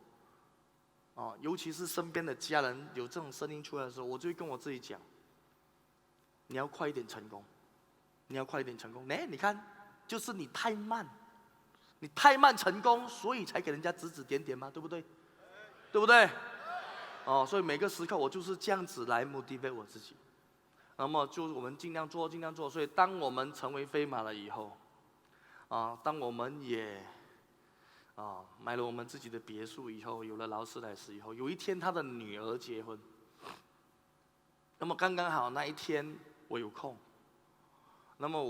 尤其是身边的家人有这种声音出来的时候，我就会跟我自己讲：你要快一点成功，你要快一点成功。你看，就是你太慢，你太慢成功，所以才给人家指指点点嘛，对不对？对不对？所以每个时刻我就是这样子来 motivate 我自己。那么就是我们尽量做，尽量做。所以当我们成为飞马了以后，当我们也买了我们自己的别墅以后，有了劳斯莱斯以后，有一天他的女儿结婚，那么刚刚好那一天我有空，那么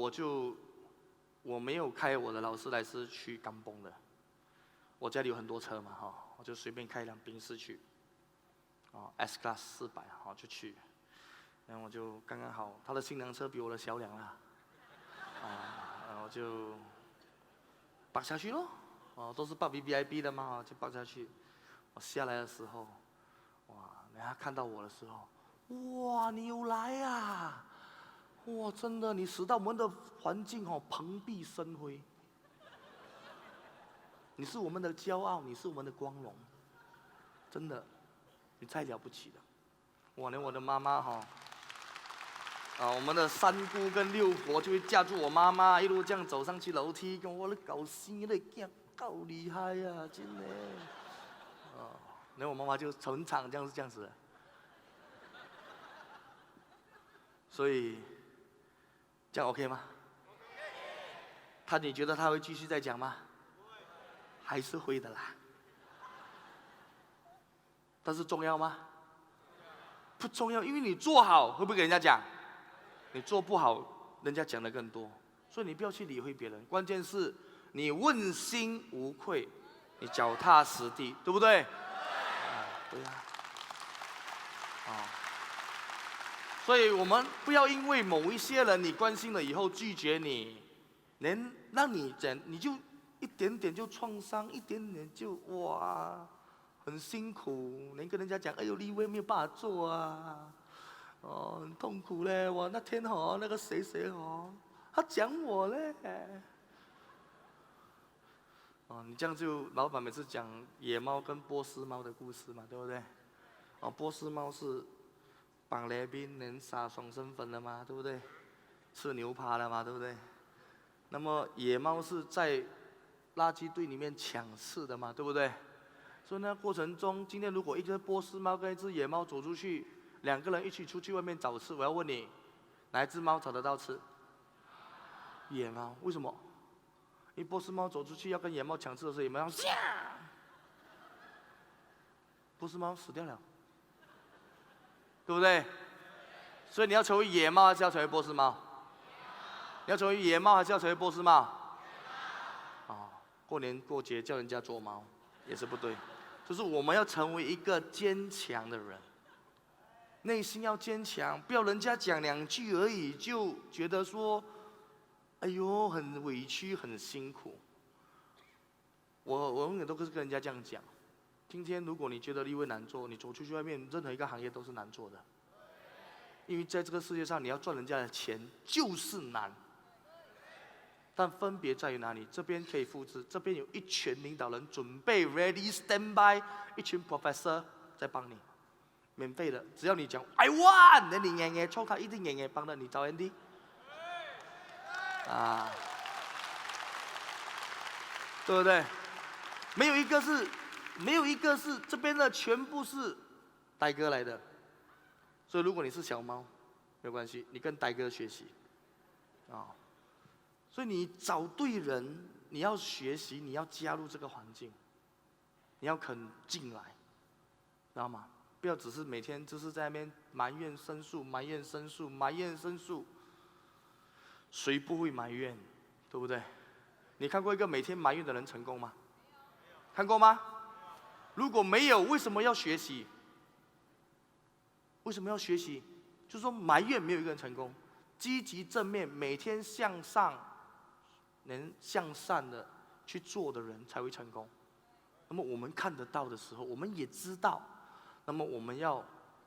我没有开我的劳斯莱斯去甘崩的，我家里有很多车嘛我就随便开一辆宾士去，S Class 400就去。然后我就刚刚好，他的新娘车比我的小辆啦，然后就绑下去咯，都是绑 VVIP 的嘛，就绑下去。我下来的时候，哇，人家看到我的时候，哇，你有来呀，哇，真的，你使到我们的环境蓬荜生辉，你是我们的骄傲，你是我们的光荣，真的，你太了不起了，哇，连我的妈妈我们的三姑跟六婆就会架住我妈妈，一路这样走上去楼梯，跟我的搞死的囝够厉害呀，真的。然后我妈妈就全场这样子的。所以这样 OK 吗？你觉得他会继续再讲吗？还是会的啦。但是重要吗？不重要，因为你做好会不会给人家讲？你做不好，人家讲的更多，所以你不要去理会别人。关键是你问心无愧，你脚踏实地，对不对？对啊。所以我们不要因为某一些人你关心了以后拒绝你，让你就一点点就创伤，一点点就哇很辛苦，连跟人家讲，哎呦，立威没有办法做啊。很痛苦嘞！我那天那个谁他讲我嘞。你这样就老板每次讲野猫跟波斯猫的故事嘛，对不对？波斯猫是绑来宾能杀双身份的嘛，对不对？吃牛扒的嘛，对不对？那么野猫是在垃圾堆里面抢刺的嘛，对不对？所以那过程中，今天如果一只波斯猫跟一只野猫走出去，两个人一起出去外面找吃，我要问你，哪一只猫找得到吃？野猫，为什么？因为波斯猫走出去要跟野猫抢吃的时候，野猫要波斯猫死掉了，对不对？所以你要成为野猫，还是要成为波斯猫？你要成为野猫，还是要成为波斯猫？过年过节叫人家做猫也是不对，就是我们要成为一个坚强的人。内心要坚强，不要人家讲两句而已就觉得说，哎呦，很委屈，很辛苦。我永远都是跟人家这样讲。今天如果你觉得立威难做，你走出去外面，任何一个行业都是难做的。因为在这个世界上，你要赚人家的钱就是难。但分别在于哪里？这边可以复制，这边有一群领导人准备 ready stand by， 一群 professor 在帮你。免费的，只要你讲 I want， 那你硬硬抽他一定硬硬帮着你找 ND。对不对？没有一个是这边的全部是呆哥来的。所以如果你是小猫，没有关系，你跟呆哥学习。所以你找对人，你要学习，你要加入这个环境，你要肯进来，知道吗？不要只是每天就是在那边埋怨申诉、埋怨申诉、埋怨申诉。谁不会埋怨，对不对？你看过一个每天埋怨的人成功吗？看过吗？如果没有，为什么要学习？为什么要学习？就是说埋怨没有一个人成功，积极正面，每天向上，能向善的去做的人才会成功。那么我们看得到的时候，我们也知道，那么我们要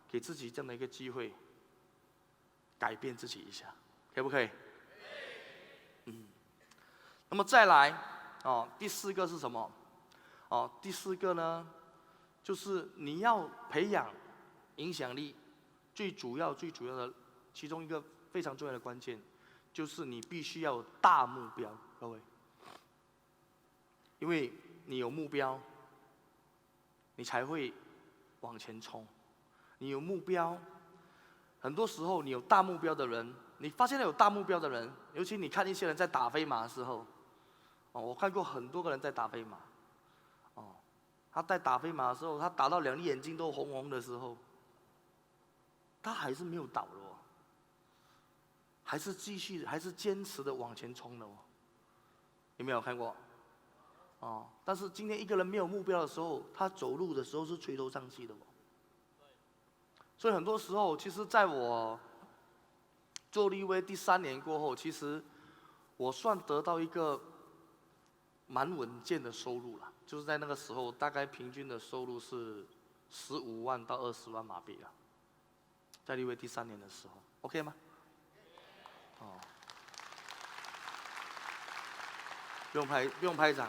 给自己这样的一个机会，改变自己一下，可以不可以？那么再来，第4个是什么？第4个呢，就是你要培养影响力，最主要的其中一个非常重要的关键，就是你必须要有大目标，各位，因为你有目标，你才会往前冲。你有目标，很多时候你有大目标的人，你发现了有大目标的人，尤其你看一些人在打飞马的时候，我看过很多个人在打飞马，他在打飞马的时候，他打到2粒眼睛都红红的时候，他还是没有倒的哦，还是继续，还是坚持的往前冲的哦。有没有看过？但是今天一个人没有目标的时候，他走路的时候是垂头丧气的哦。所以很多时候，其实在我做立威第3年过后，其实我算得到一个蛮稳健的收入了。就是在那个时候，大概平均的收入是15万到20万马币了。在立威第3年的时候 ，OK 吗？不用拍掌，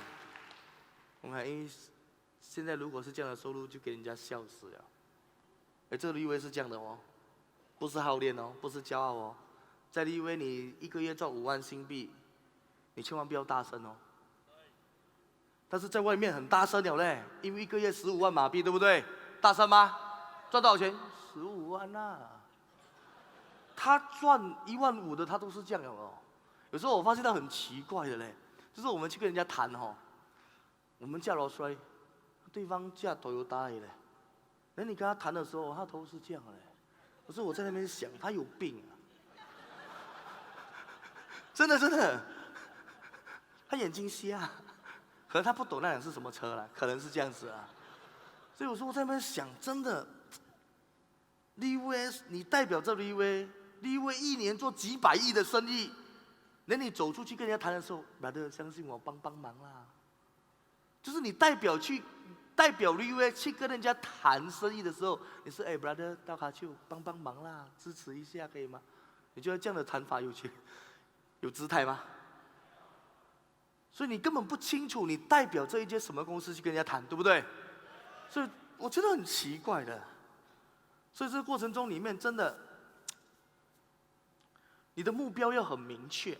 因为现在如果是这样的收入，就给人家笑死了。这个立威是这样的哦，不是好练哦，不是骄傲哦。在立威，你1个月赚5万新币，你千万不要大声哦。但是在外面很大声了嘞，因为1个月15万马币，对不对？大声吗？赚多少钱？15万啊！他赚1万5的，他都是这样的哦。有时候我发现他很奇怪的嘞，就是我们去跟人家谈我们驾劳斯莱，对方驾Toyota嘞，那你跟他谈的时候，他头是这样的嘞。可是我在那边想，他有病啊！真的，他眼睛瞎。可能他不懂那辆是什么车了，可能是这样子啊。所以我说我在那边想，真的，立威你代表着立威1年做几百亿的生意，等你走出去跟人家谈的时候，brother相信我，帮忙啦。就是你代表立威去跟人家谈生意的时候，你是brother 到卡去帮忙啦，支持一下可以吗？你觉得这样的谈法有姿态吗？所以你根本不清楚你代表这一间什么公司去跟人家谈，对不对？所以我觉得很奇怪的。所以这个过程中里面真的，你的目标要很明确，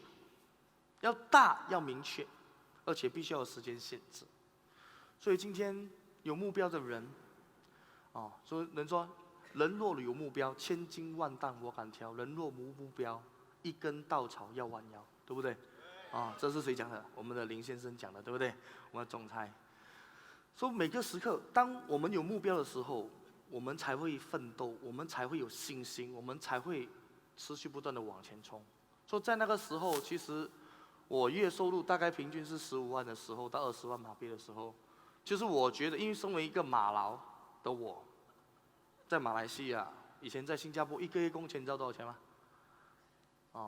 要大要明确，而且必须要有时间限制。所以今天有目标的人，所以人说人若有目标，千斤万担我敢挑；人若无目标，一根稻草要弯腰，对不对？这是谁讲的？我们的林先生讲的，对不对？我们的总裁说，每个时刻，当我们有目标的时候，我们才会奋斗，我们才会有信心，我们才会持续不断的往前冲。所以在那个时候，其实我月收入大概平均是15万的时候到20万马币的时候，就是我觉得，因为身为一个马劳的我，在马来西亚，以前在新加坡1个月工钱，你知道多少钱吗？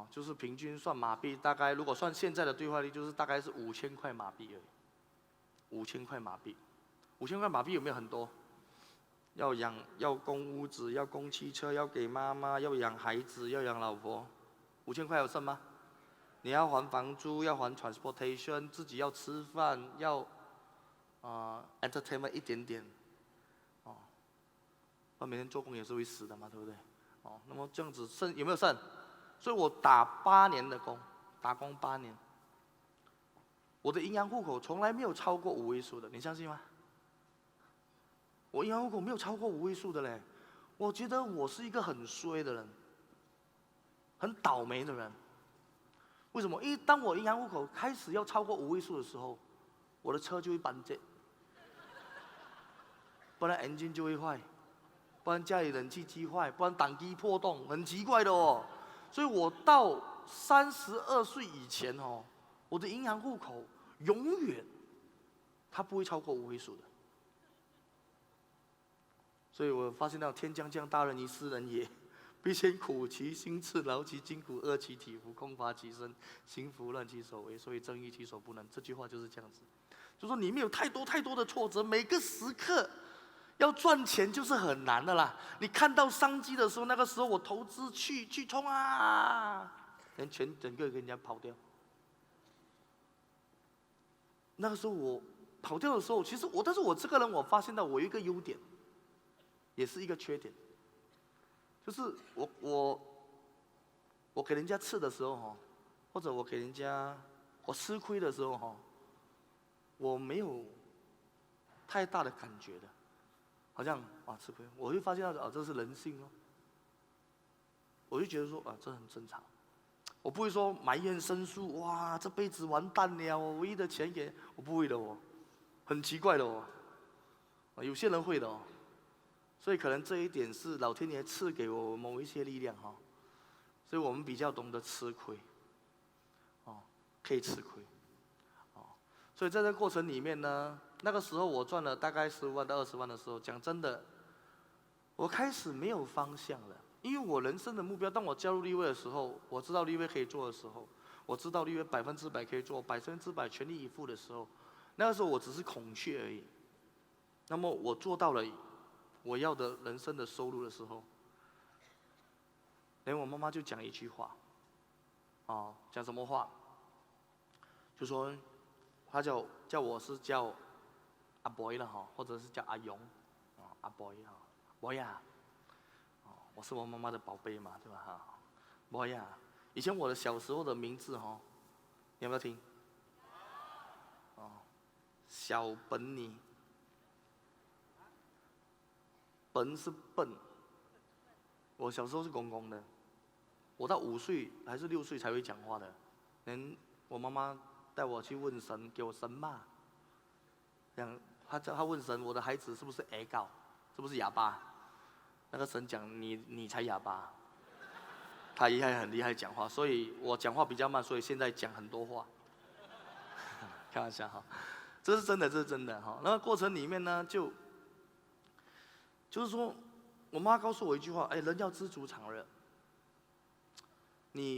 就是平均算马币，大概如果算现在的兑换率，就是大概是5000块马币而已。5000块马币，5000块马币有没有很多？要供屋子，要供汽车，要给妈妈，要养孩子，要养老婆，5000块有剩吗？你要还房租，要还 transportation， 自己要吃饭，要entertainment 一点点，那每天做工也是会死的嘛，对不对？那么这样子剩有没有剩？所以我打8年的工，打工8年，我的银行户口从来没有超过5位数的，你相信吗？我银行户口没有超过5位数的嘞，我觉得我是一个很衰的人，很倒霉的人。为什么？因为当我银行户口开始要超过5位数的时候，我的车就会搬借，不然 engine 就会坏，不然家里冷气机坏，不然挡机破洞，很奇怪的哦。所以我到32岁以前哦，我的银行户口永远它不会超过5位数的。所以我发现到天将降大任于斯人也，必先苦其心志，劳其筋骨，饿其体肤，空乏其身，行拂乱其所为，所以正欲其所不能。这句话就是这样子，就说里面有太多的挫折，每个时刻要赚钱就是很难的啦。你看到商机的时候，那个时候我投资去冲啊，整个跟人家跑掉。那个时候我跑掉的时候，其实但是我这个人我发现到我有一个优点，也是一个缺点，就是我给人家吃的时候哈，或者我给人家我吃亏的时候哈，我没有太大的感觉的，好像吃亏，我会发现到这是人性哦，我就觉得说这很正常，我不会说埋怨申诉，哇这辈子完蛋了，我唯一的钱给我不会的哦，很奇怪的哦，有些人会的哦。所以可能这一点是老天爷赐给我某一些力量哈，所以我们比较懂得吃亏，可以吃亏，所以在这个过程里面呢，那个时候我赚了大概15万到20万的时候，讲真的，我开始没有方向了，因为我人生的目标，当我加入立位的时候，我知道立位可以做的时候，我知道立位100%可以做，100%全力以赴的时候，那个时候我只是孔雀而已，那么我做到了我要的人生的收入的时候，连我妈妈就讲一句话，讲什么话？就说她叫我是叫阿 boy 了哈，或者是叫阿勇，阿 boy 哈 ，boy 啊，我是我妈妈的宝贝嘛，对吧哈 ，boy 啊，以前我的小时候的名字哈，你有没有听？小本尼。笨是笨，我小时候是公公的，我到5岁还是6岁才会讲话的，连我妈妈带我去问神，给我神骂，他问神，我的孩子是不是矮告，是不是哑巴？那个神讲你才哑巴，他很厉害讲话，所以我讲话比较慢，所以现在讲很多话，开玩笑哈，这是真的哈。那个过程里面呢，就是说，我妈告诉我一句话，人要知足常乐。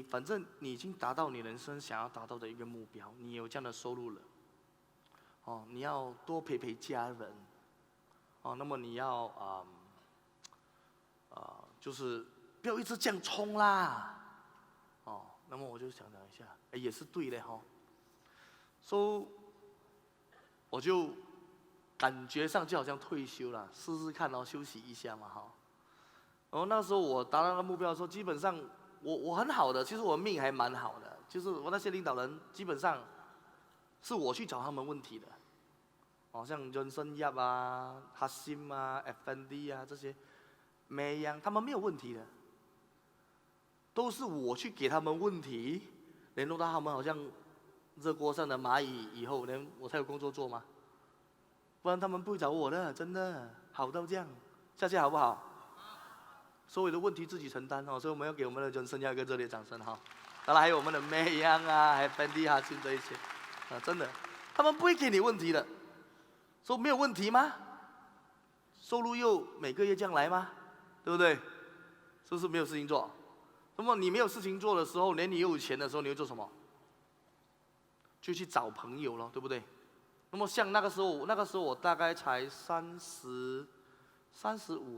反正你已经达到你人生想要达到的一个目标，你有这样的收入了，你要多陪家人，那么你要就是不要一直这样冲啦，那么我就想一下，也是对的哈，所以我就。感觉上就好像退休了，试试看休息一下嘛哈。然后那时候我达到那个目标的时候，基本上我很好的，其实我命还蛮好的，就是我那些领导人基本上是我去找他们问题的，像人生业啊、哈辛啊、FND 啊这些，每样他们没有问题的，都是我去给他们问题，联络到他们好像热锅上的蚂蚁以后，我才有工作做嘛。不然他们不会找我的，真的好到这样，下去好不好？所有的问题自己承担所以我们要给我们的人生要一个热烈掌声哈。当然还有我们的妹样啊，还有 Fendi 哈辛这一些，真的，他们不会给你问题的，说没有问题吗？收入又每个月这样来吗？对不对？是不是没有事情做？那么你没有事情做的时候，连你又有钱的时候，你会做什么？就去找朋友了，对不对？那么像那个时候我大概才35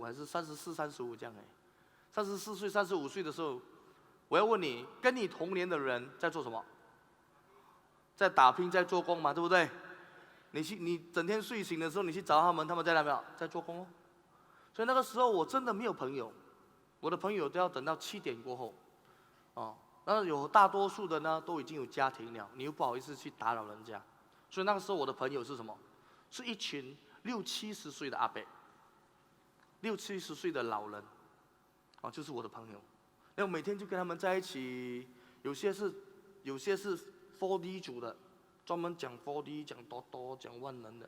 还是34、35这样34岁、35岁的时候，我要问你，跟你同年的人在做什么？在打拼，在做工嘛，对不对？你整天睡醒的时候，你去找他们，他们在哪没有？在做工哦。所以那个时候我真的没有朋友，我的朋友都要等到7点过后，那有大多数的呢都已经有家庭了，你又不好意思去打扰人家。所以那个时候我的朋友是什么？是一群60、70岁的阿伯，60、70岁的老人，就是我的朋友。那我每天就跟他们在一起，有些是 4D 组的，专门讲4D、讲多多、讲万能的，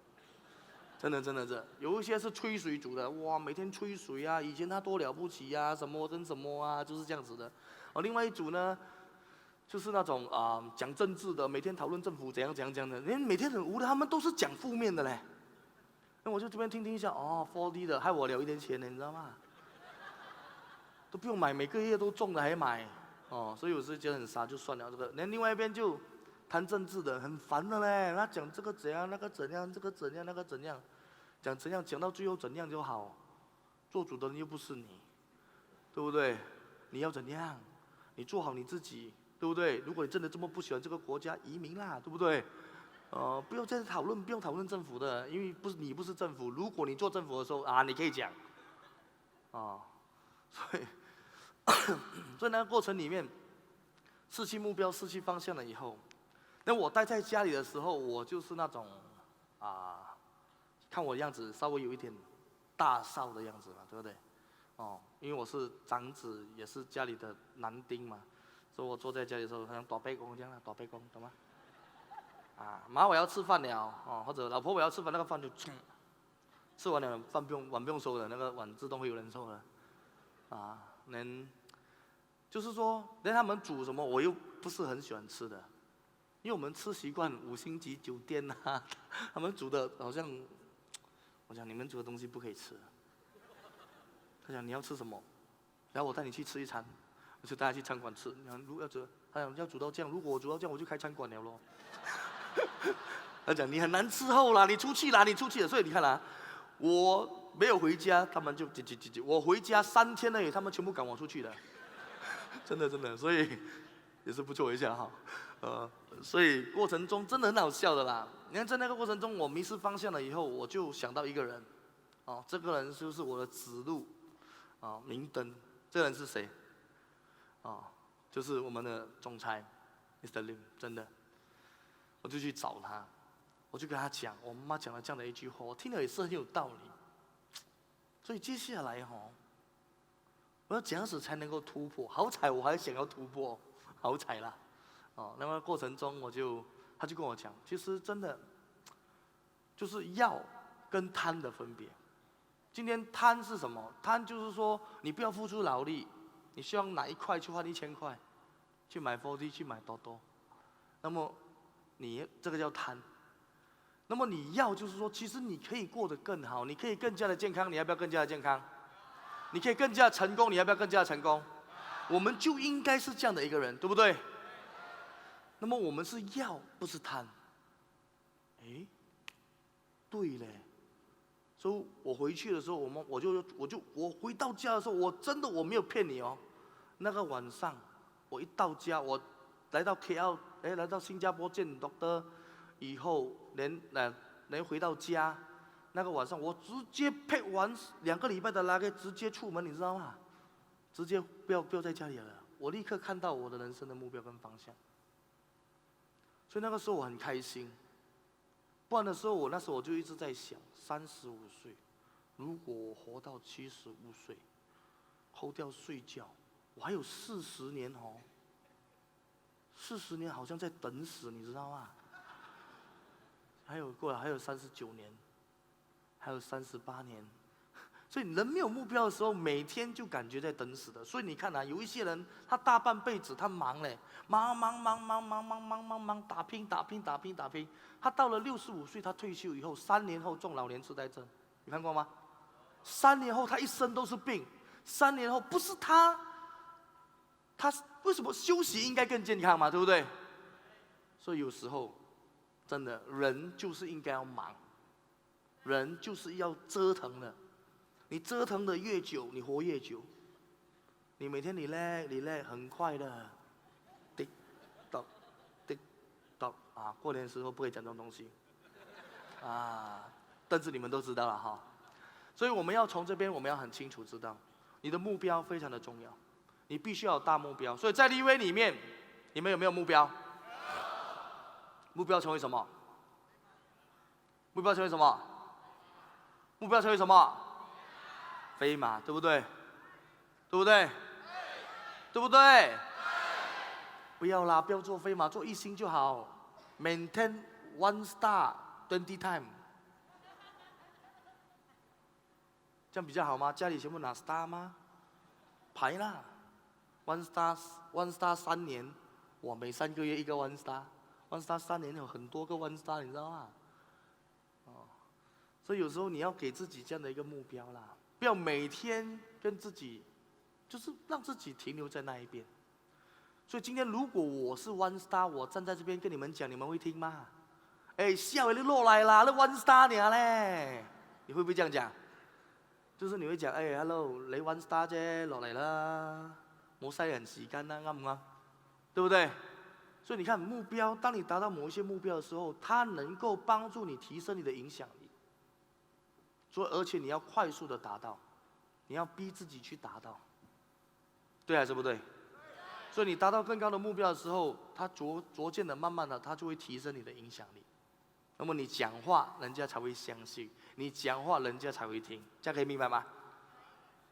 真的真的这有一些是吹水族的，哇，每天吹水啊，以前他多了不起啊，什么跟什么啊，就是这样子的。另外一组呢，就是那种讲政治的，每天讨论政府怎样怎样怎样的，每天很无聊，他们都是讲负面的嘞。那我就这边听听一下，4D 的，害我了一点钱呢，你知道吗？都不用买，每个月都中了还买，所以我是觉得很傻，就算了这个。那另外一边就谈政治的，很烦的嘞，他讲这个怎样，那个怎样，这个怎样，那个怎样，讲怎样，讲到最后怎样就好。做主的人又不是你，对不对？你要怎样？你做好你自己，对不对？如果你真的这么不喜欢这个国家，移民啦，对不对？不要再讨论，不用讨论政府的，因为你不是政府。如果你做政府的时候你可以讲，所以那个过程里面，失去目标、失去方向了以后，那我待在家里的时候，我就是那种看我的样子稍微有一点大少的样子嘛，对不对？因为我是长子，也是家里的男丁嘛，所以我坐在家里的时候，好像大伯公这样，大伯公，懂吗？妈我要吃饭了，或者老婆我要吃饭，那个饭就吃完了，碗不用收的，那个碗自动会有人收的，就是说，连他们煮什么我又不是很喜欢吃的，因为我们吃习惯5星级酒店他们煮的好像，我讲你们煮的东西不可以吃。他讲你要吃什么，然后我带你去吃一餐，我就带他去餐馆吃。他讲要煮到这样，如果我煮到这样，我就开餐馆了咯。他讲你很难伺候啦，你出去啦，你出去了。所以你看我没有回家，他们就我回家3天而已，他们全部赶我出去了。真的，所以也是不错一下所以过程中真的很好笑的啦。你看在那个过程中，我迷失方向了以后，我就想到一个人，这个人就是我的指路，明灯。这个人是谁？就是我们的总裁 Mr. Lim， 真的。我就去找他，我就跟他讲，我妈妈讲了这样的一句话，我听了也是很有道理。所以接下来我要怎样子才能够突破？好彩我还想要突破，好彩啦！那么过程中他就跟我讲，其实真的就是要跟贪的分别。今天贪是什么？贪就是说你不要付出劳力，你希望拿1块去换1000块，去买4D，去买多多，那么你这个叫贪。那么你要就是说，其实你可以过得更好，你可以更加的健康，你要不要更加的健康？你可以更加的成功，你要不要更加的成功？我们就应该是这样的一个人，对不对？那么我们是要，不是贪。对嘞。所以我回去的时候，我回到家的时候，我没有骗你那个晚上我一到家，我来到 KL， 来到新加坡见 Doctor 以后，连回到家。那个晚上，我直接配完2个礼拜的luggage，直接出门，你知道吗？直接不要在家里了。我立刻看到我的人生的目标跟方向。所以那个时候我很开心。不然的时候，那时候我就一直在想，35岁，如果我活到75岁，扣掉睡觉，我还有40年40年好像在等死，你知道吗？还有39年。还有38年，所以人没有目标的时候，每天就感觉在等死的。所以你看有一些人，他大半辈子他忙嘞，忙，打拼。他到了65岁，他退休以后，3年后中老年痴呆症，你看过吗？3年后他一生都是病，3年后不是他为什么休息应该更健康嘛？对不对？所以有时候真的人就是应该要忙。人就是要折腾的，你折腾的越久，你活越久。你每天你累，很快的，滴答滴答过年的时候不可以讲这种东西，但是你们都知道了所以我们要从这边，我们要很清楚知道，你的目标非常的重要，你必须要有大目标。所以在立威里面，你们有没有目标？目标成为什么？目标成为什么？目标成为什么？飞马，对不对？对不对？对不对？不要啦，不要做飞马，做1星就好。Maintain 1 star 20 time。这样比较好吗？家里全部拿 star 吗？排啦 ，one star 3年，哇，每3个月一个 one star，one star 3年有很多个 one star， 你知道吗？哦，所以有时候你要给自己这样的一个目标啦，不要每天跟自己，就是让自己停留在那一边。所以今天如果我是 one star， 我站在这边跟你们讲，你们会听吗？哎，笑你落来啦，那 one star 你嘞，你会不会这样讲？就是你會講，哎 ，hello， 你 one star 啫，落嚟啦，冇嘥人時間啦，啱唔啱？對不對？所以你看目標，當你達到某一些目標的時候，它能夠幫助你提升你的影響力。所以而且你要快速的達到，你要逼自己去達到，對還是不對？所以你達到更高的目標的時候，它逐漸的、慢慢的，它就會提升你的影響力。那麼你講話，人家才會相信；你講話，人家才會聽。這樣可以明白嗎？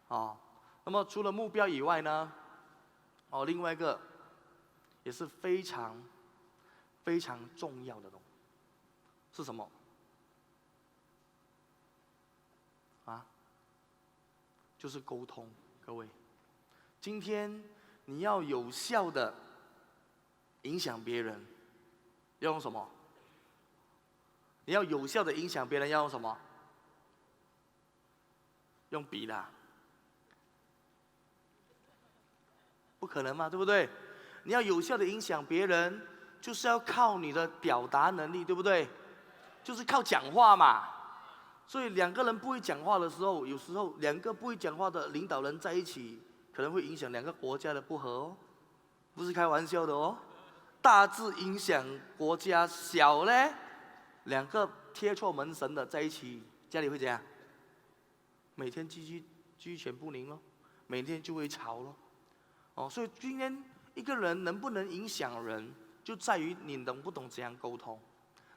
哦，那麼除了目標以外呢，哦，另外一個也是非常非常重要的東西，是什麼？啊？就是溝通。各位，今天你要有效的影響別人，要用什麼？你要有效的影響別人，要用什麼？用筆啦，不可能嘛，對不對？你要有效的影響別人，就是要靠你的表達能力，對不對？就是靠講話嘛。所以兩個人不會講話的時候，有時候兩個不會講話的領導人在一起，可能會影響兩個國家的不和哦，不是開玩笑的哦。大致影響國家，小呢？兩個貼錯門神的在一起，家裡會怎樣？每天雞犬不寧咯，每天就會吵咯。哦，所以今天一個人能不能影響人，就在於你懂不懂怎樣溝通。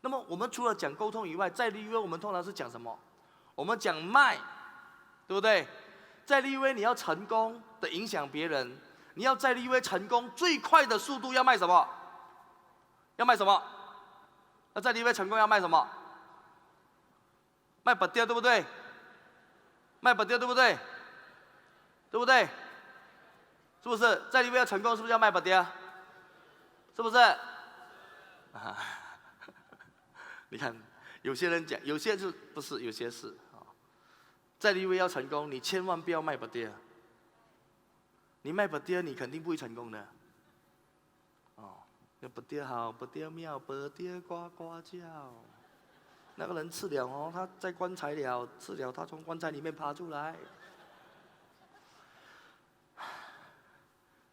那麼我們除了講溝通以外，在立約我們通常是講什麼？我們講賣，對不對？在立約你要成功的影響別人，你要在立約成功最快的速度要賣什麼？要賣什麼？那在立約成功要賣什麼？賣不掉，對不對？賣不掉，對不對？對不對？是不是？在立約要成功，是不是要賣不掉？是不是？啊，你看，有些人講，有些是不是？有些是啊。在立約要成功，你千萬不要賣不掉。你賣不掉，你肯定不會成功的。哦。不掉好，不掉妙，不掉呱呱叫。那個人吃了哦，他在棺材了，吃了他從棺材裡面爬出來。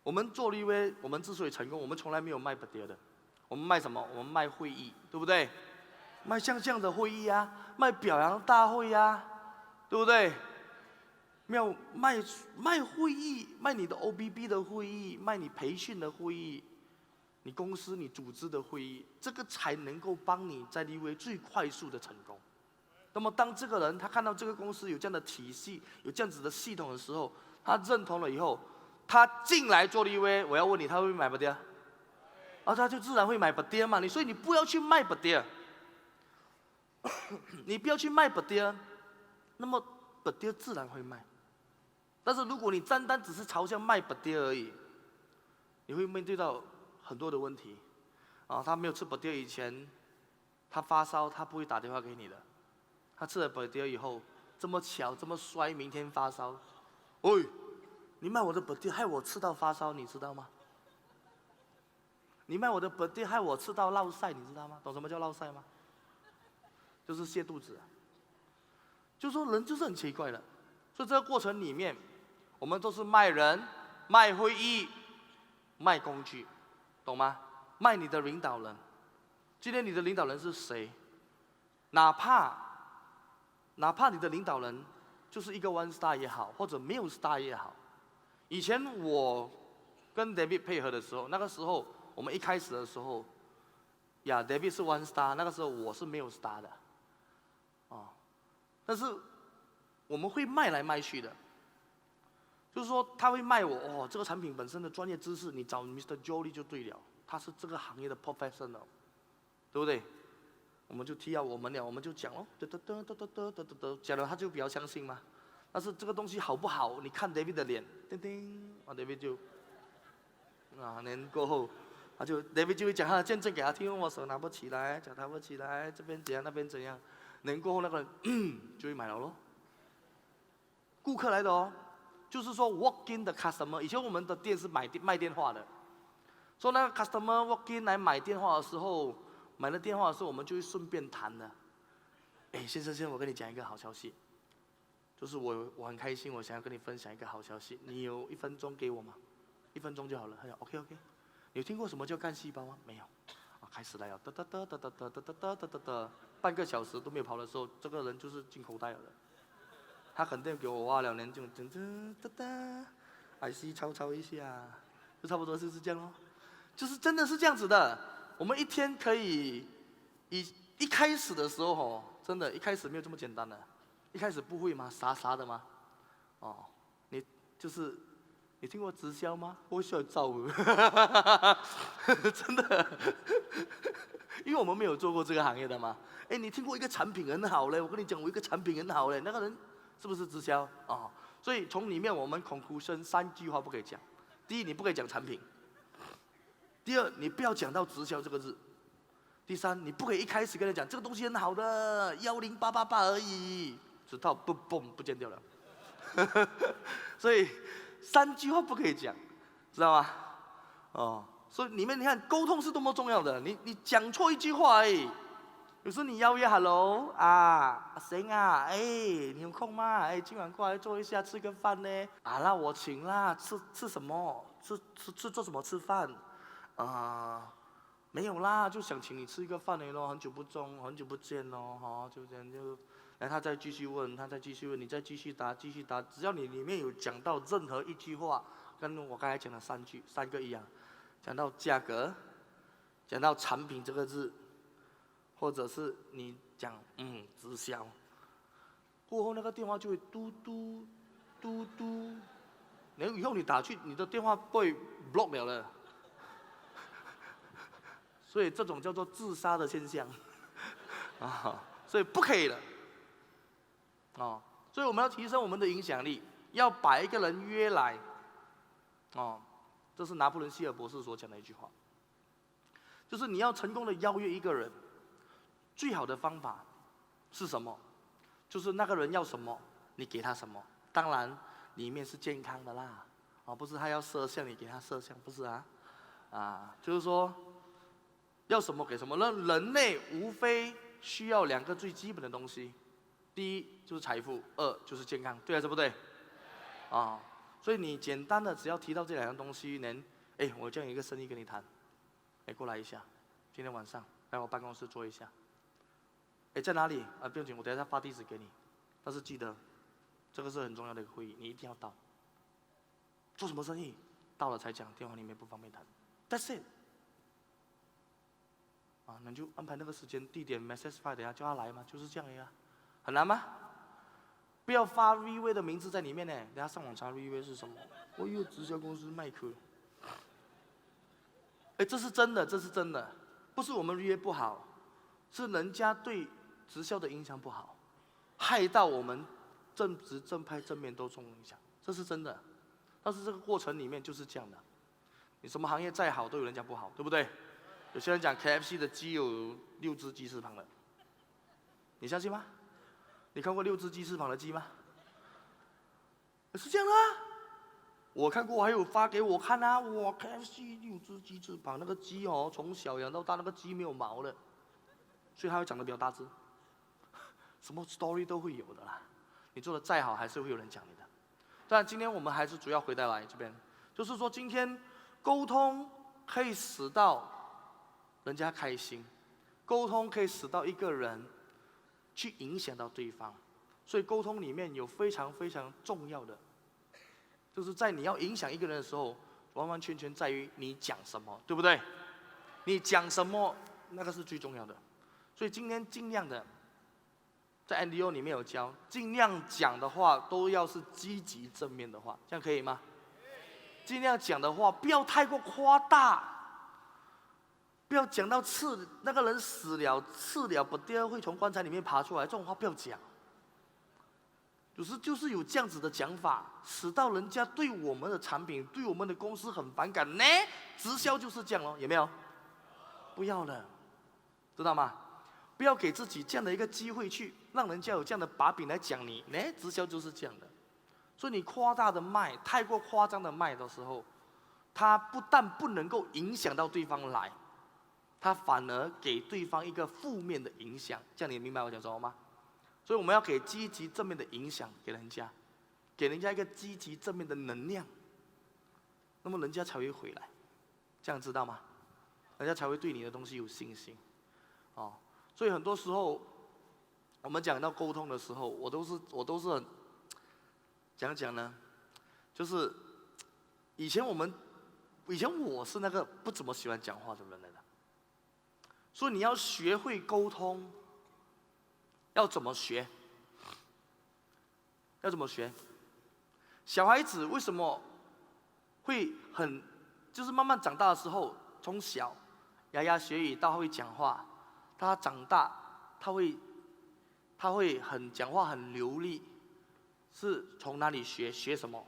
我們做立約，我們之所以成功，我們從來沒有賣不掉的。我們賣什麼？我們賣會議，對不對？賣像這樣的會議啊，賣表揚大會啊，對不對？沒有賣會議，賣你的 OBB 的會議，賣你培訓的會議。你公司、你組織的會議，這個才能夠幫你在立約最快速的成功。那麼，當這個人他看到這個公司有這樣的體系、有這樣子的系統的時候，他認同了以後，他進來做立約，我要問你，他會不會買不掉？啊，他就自然會買不掉嘛。所以你不要去賣不掉，你不要去賣不掉，那麼不掉自然會賣。但是如果你單單只是朝向賣不掉而已，你會面對到很多的問題，啊，他沒有吃不掉以前，他發燒，他不會打電話給你的。他吃了不掉以後，這麼巧，這麼衰，明天發燒，喂，你賣我的不掉，害我吃到發燒，你知道嗎？你賣我的不掉，害我吃到落曬，你知道嗎？懂什麼叫落曬嗎？就是瀉肚子。就說人就是很奇怪的，所以這個過程裡面，我們都是賣人、賣會議、賣工具。懂嗎？賣你的領導人，今天你的領導人是誰？哪怕你的領導人就是一個 one star 也好，或者沒有 star 也好。以前我跟 David 配合的時候，那個時候我們一開始的時候，呀 David 是 one star，那個時候我是沒有 star 的，哦，但是我們會賣來賣去的。就是說，他會賣我哦，這個產品本身的專業知識，你找 Mr. Jolie 就對了，他是這個行業的 professional， 對不對？我們就提到我們了，我們就講哦，講了他就比較相信嘛。但是这个东西好不好，你看 David 的脸，叮叮，David 就年过后，David 就会讲他的见证给他听，我手拿不起来，脚拿不起来，这边怎样那边怎样，年过后那个人就会买了咯。顾客来的哦，就是说 walk in 的 customer， 以前我们的店是卖电话的，所以那个 customer walk in 来买电话的时候，买了电话的时候，我们就会顺便谈的。哎，先生，我跟你讲一个好消息，就是我很开心，我想要跟你分享一个好消息，你有1分钟给我吗？1分钟就好了。他讲 OK， 你有听过什么叫干细胞吗？没有。开始来了，半个小时都没有跑的时候，这个人就是进口袋了。他肯定给我挖2年，就IC 抄一下，就差不多就是这样咯。就是真的是这样子的。我们一天可以一开始的时候真的，一开始没有这么简单的，一开始不会吗？傻的吗？你听过直销吗？我需要照真的，因为我们没有做过这个行业的嘛。哎，你听过一个产品很好嘞？我跟你讲，我一个产品很好嘞，那个人是不是直销？所以从里面我们conclusion 3句话不可以讲。第一，你不可以讲产品；第二，你不要讲到直销这个字；第三，你不可以一开始跟人讲这个东西很好的10888而已，直到嘣不见掉了。所以3句话不可以讲，知道吗？所以里面你看沟通是多么重要的，你讲错1句话而已。有时候你邀约 hello 阿星啊，你有空吗？今晚过来坐一下吃个饭呢。那我请啦，吃什么？做什么吃饭？没有啦，就想请你吃一个饭咯，很久不见咯，就这样就。然后他再继续问，你再继续答，只要你里面有讲到任何1句话，跟我刚才讲的3个一样，讲到价格，讲到产品这个字，或者是你讲直销，过后那个电话就会嘟嘟，然后以后你打去，你的电话被 block 了了，所以这种叫做自杀的现象，所以不可以的。所以我们要提升我们的影响力，要把一个人约来，这是拿破仑希尔博士所讲的一句话，就是你要成功的邀约一个人，最好的方法是什么？就是那个人要什么，你给他什么。当然里面是健康的啦，不是他要摄像你给他摄像，不是啊，就是说要什么给什么。那人类无非需要2个最基本的东西。第一就是财富，2就是健康，对还是不对？所以你简单的只要提到这2样东西，我这样一个生意跟你谈，过来一下，今天晚上来我办公室坐一下。在哪里？不用紧，我等一下发地址给你。但是记得，这个是很重要的一个会议，你一定要到。做什么生意？到了才讲，电话里面不方便谈。That's it。那你就安排那个时间、地点 ，message file 等下叫他来嘛，就是这样呀。很难吗？不要发 V 的名字在里面呢，等下上网查 V 是什么。我以为直销公司麦克。这是真的，不是我们 V 不好，是人家对直销的影响不好，害到我们正直、正派、正面都受影响，这是真的。但是这个过程里面就是这样的，你什么行业再好都有人讲不好，对不对？有些人讲 KFC 的鸡有6只鸡翅膀的，你相信吗？你看过6只鸡翅膀的鸡吗？是这样的我看过，还有发给我看啊！哇 ，KFC 6只鸡翅膀，那个鸡从小养到大，那个鸡没有毛的，所以它会长得比较大只。什么 story 都会有的啦，你做的再好，还是会有人讲你的。但今天我们还是主要回来这边，就是说今天沟通可以使到人家开心，沟通可以使到一个人去影响到对方，所以沟通里面有非常非常重要的，就是在你要影响一个人的时候，完完全全在于你讲什么，对不对？你讲什么，那个是最重要的。所以今天尽量的，在 NDO 里面有教，尽量讲的话都要是积极正面的话，这样可以吗？尽量讲的话不要太过夸大。不要讲到那个人死了，不掉会从棺材里面爬出来，这种话不要讲。有时就是有这样子的讲法，使到人家对我们的产品、对我们的公司很反感呢。直销就是这样咯，有没有？不要了，知道吗？不要给自己这样的一个机会去让人家有这样的把柄来讲你。直销就是这样的。所以你夸大的卖，太过夸张的卖的时候，它不但不能够影响到对方来，它反而给对方一个负面的影响。这样你明白我讲什么吗？所以我们要给积极正面的影响给人家，给人家一个积极正面的能量，那么人家才会回来。这样知道吗？人家才会对你的东西有信心。哦，所以很多时候我们讲到沟通的时候，我都是很讲讲呢，就是以前我是那个不怎么喜欢讲话的人来的，所以你要学会沟通，要怎么学？要怎么学？小孩子为什么会就是慢慢长大的时候，从小牙牙学语到会讲话，他长大他会讲话很流利，是从哪里学？学什么？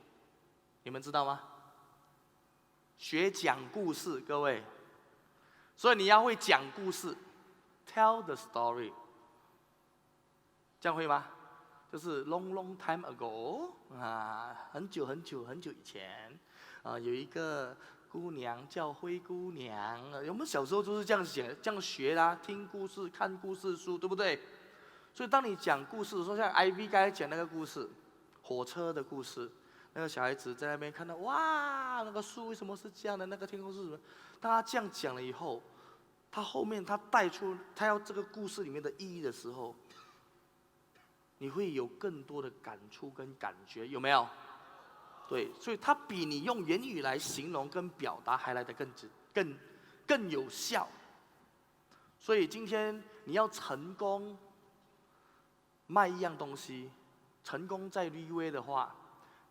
你们知道吗？学讲故事，各位。所以你要会讲故事 ，tell the story。这样会吗？就是 long time ago 很久以前有一个姑娘叫灰姑娘。我们小时候都是这样学啦，听故事、看故事书，对不对？所以当你讲故事的时候，像 IV 刚才讲那个故事，火车的故事，那个小孩子在那边看到，哇，那个树为什么是这样的？那个天空是什么？当他这样讲了以后，他后面他带出他要这个故事里面的意义的时候，你会有更多的感触跟感觉，有没有？对，所以它比你用言语来形容跟表达还来得更有效。所以今天你要成功卖一样东西，成功在立威的话，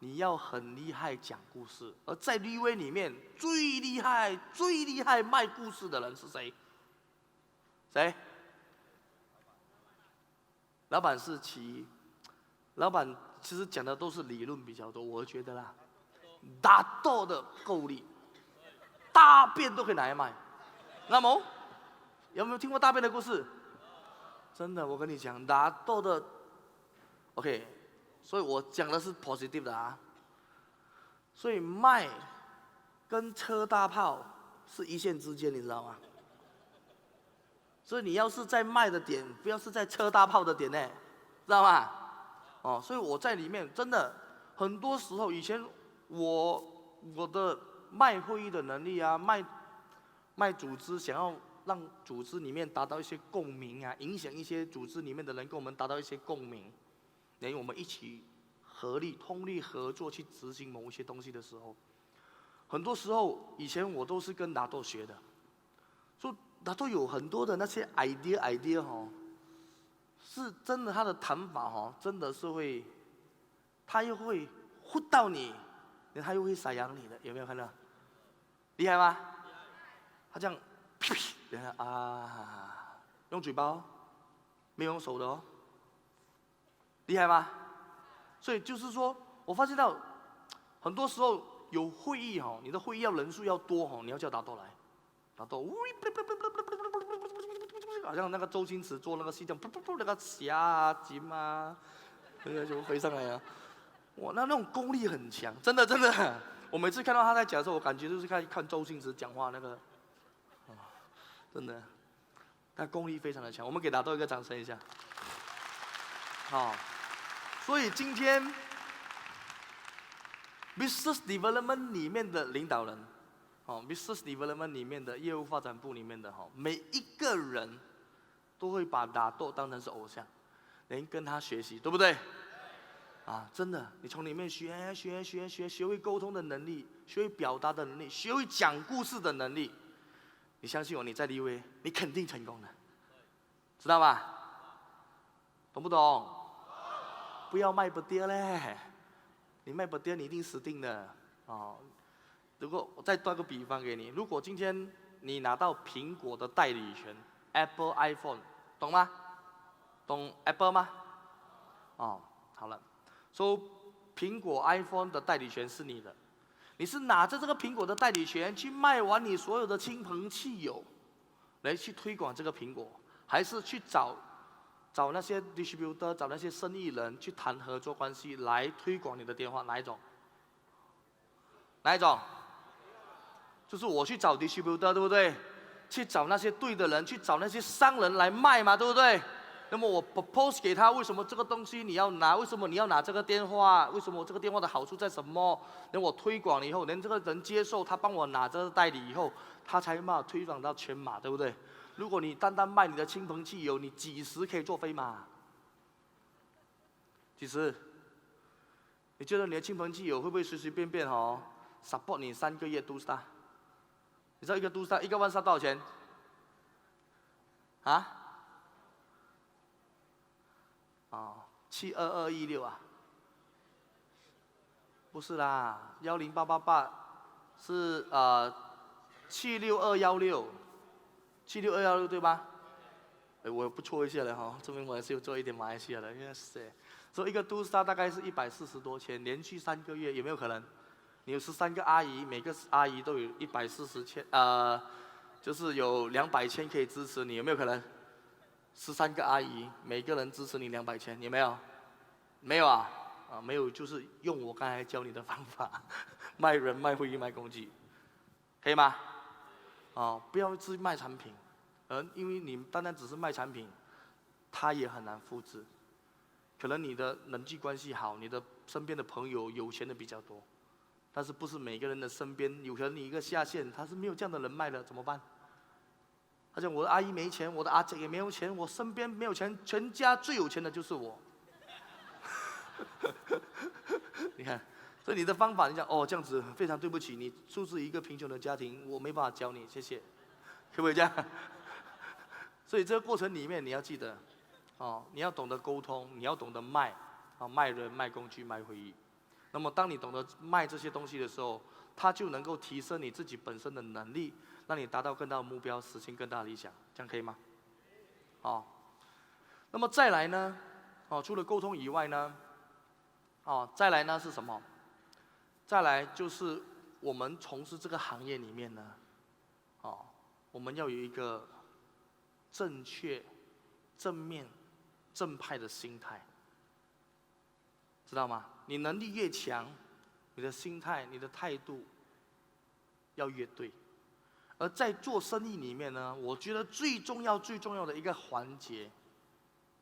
你要很厉害讲故事。而在立威里面最厉害卖故事的人是谁？谁？老板是其一，老板其实讲的都是理论比较多，我觉得啦，打斗的够力，大便都可以拿来卖。那么有没有听过大便的故事？真的，我跟你讲，打斗的 ，OK， 所以我讲的是 positive 的啊。所以卖跟车大炮是一线之间，你知道吗？所以你要是在卖的点，不要是在车大炮的点呢，知道吗？哦，所以我在里面真的很多时候，以前我的卖会议的能力啊，卖组织，想要让组织里面达到一些共鸣啊，影响一些组织里面的人跟我们达到一些共鸣，等于我们一起通力合作去执行某一些东西的时候，很多时候以前我都是跟拿豆学的，所以拿豆有很多的那些 idea 哦，是真的他的谈法哦，真的是会，他又会唬到你，他又会撒养你的，有没有看到？厉害吗？他这样，等下啊，用嘴巴哦，没有用手的哦，厉害吗？所以就是说，我发现到很多时候有会议哦，你的会议人数要多哦，你要叫打斗来，打斗，好像那个周星驰做那个戏这样，那个侠啊、金啊，那个就飞上来啊，哇，那种功力很强，真的。我每次看到他在讲的时候，我感觉就是看周星驰讲话那个，真的，他功力非常的强。我们给打斗一个掌声一下。好，所以今天 business development 里面的领导人，business development 里面的业务发展部里面的每一个人都会把打斗当成是偶像，连跟他学习，对不对？真的，你从里面学会沟通的能力，学会表达的能力，学会讲故事的能力。你相信我，你在立威，你肯定成功的，知道吗？懂不懂？不要卖不跌嘞，你卖不跌，你一定死定了哦。如果我再打个比方给你，如果今天你拿到苹果的代理权 ，Apple iPhone， 懂吗？懂 Apple 吗？好了。说苹果 iPhone 的代理权是你的，你是拿着这个苹果的代理权去卖完你所有的亲朋戚友，来去推广这个苹果，还是去找那些 distributor， 找那些生意人去谈合作关系来推广你的电话？哪一种？哪一种？就是我去找 distributor， 对不对？去找那些对的人，去找那些商人来卖嘛，对不对？那么我 propose 给他，为什么这个东西你要拿？为什么你要拿这个电话？为什么这个电话的好处在什么？等我推广了以后，连这个人接受，他帮我拿这个代理以后，他才嘛推广到全马，对不对？如果你单单卖你的亲朋戚友，你几时可以做飞马？几时？你觉得你的亲朋戚友会不会随随便便support 你3个月 2 star？ 你知道一个 2 star 1个1 star 多少钱？啊？72216啊？不是啦，10888是76216对吧？哎，我不错一下了证明我还是有做一点马来西亚的，因为是，所以一个 2 star 大概是140多千，连续3个月有没有可能？你有13个阿姨，每个阿姨都有140千，就是有200千可以支持你，有没有可能？13个阿姨，每个人支持你200千，有没有？没有啊？没有，就是用我刚才教你的方法，卖人、卖会议、卖工具，可以吗？不要只卖产品，因为你单单只是卖产品，它也很难复制。可能你的人际关系好，你的身边的朋友有钱的比较多，但是不是每个人的身边，有可能你一个下线，他是没有这样的人脉的，怎么办？他讲我的阿姨没钱，我的阿姐也没有钱，我身边没有钱，全家最有钱的就是我。你看，所以你的方法，你讲这样子非常对不起，你出自一个贫穷的家庭，我没办法教你，谢谢，可不可以这样？所以这个过程里面你要记得，你要懂得沟通，你要懂得卖，卖人、卖工具、卖会议。那么当你懂得卖这些东西的时候，它就能够提升你自己本身的能力，让你达到更大的目标，实现更大的理想，这样可以吗？那么再来呢？除了沟通以外呢？再来呢是什么？再来就是我们从事这个行业里面呢，我们要有一个正确、正面、正派的心态，知道吗？你能力越强，你的心态、你的态度要越对。而在做生意里面呢，我觉得最重要的一个环节，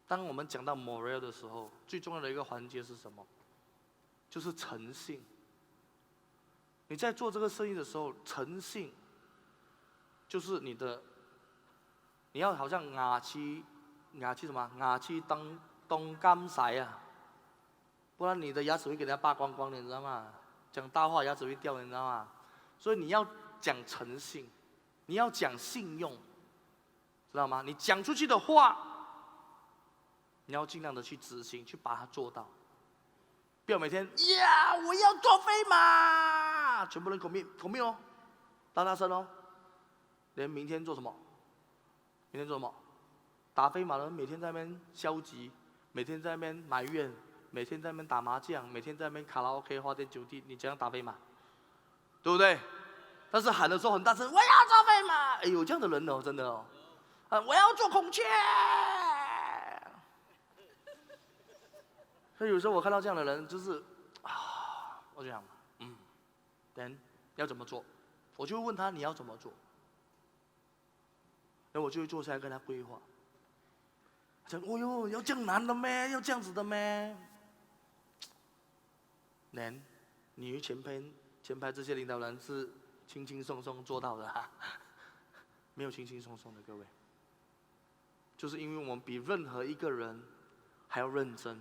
当我们讲到 moral 的时候，最重要的一个环节是什么？就是诚信。你在做这个生意的时候，诚信就是你要好像牙齿什么？牙齿当钢塞啊，不然你的牙齿会给人家扒光光的，你知道吗？讲大话牙齿会掉，你知道吗？所以你要讲诚信，你要讲信用，知道吗？你讲出去的话，你要尽量的去执行，去把它做到。不要每天我要做飞马，全部人commit哦，大声哦，连明天做什么？明天做什么？打飞马的人每天在那边消极，每天在那边埋怨，每天在那边打麻将，每天在那边卡拉 OK 花天酒地，你怎样打飞马？对不对？但是喊的时候很大声，我要做飞马！哎呦，这样的人真的我要做孔雀。所以有时候我看到这样的人，就是我就想，then 要怎么做？我就会问他你要怎么做？然后我就会坐下来跟他规划。讲，要这样难的咩？要这样子的咩？then 你前排这些领导人是轻轻松松做到的没有轻轻松松的，各位。就是因为我们比任何一个人还要认真。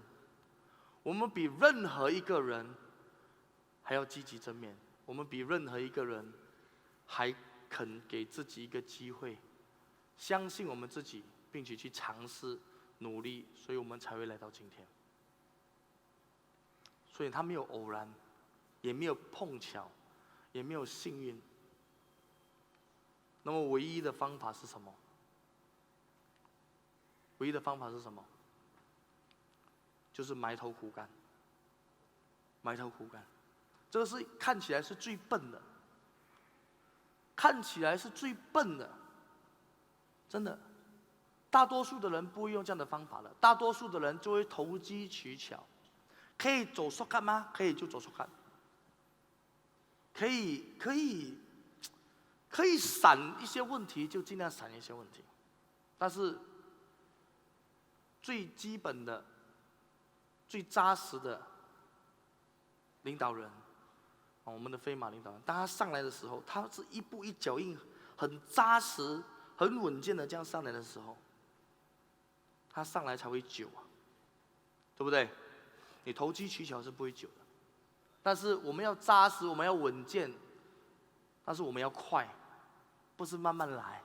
我们比任何一个人还要积极正面，我们比任何一个人还肯给自己一个机会，相信我们自己，并且去尝试努力，所以我们才会来到今天。所以他没有偶然，也没有碰巧，也没有幸运。那么唯一的方法是什么？唯一的方法是什么？就是埋头苦干。埋头苦干。这个是看起来是最笨的，看起来是最笨的，真的。大多数的人不会用这样的方法的，大多数的人就会投机取巧。可以走shortcut吗？可以就走shortcut。可以闪一些问题就尽量闪一些问题，但是最基本的、最扎实的领导人，我们的飞马领导人，当他上来的时候，他是一步一脚印，很扎实、很稳健的这样上来的时候，他上来才会久啊，对不对？你投机取巧是不会久的，但是我们要扎实，我们要稳健，但是我们要快，不是慢慢来。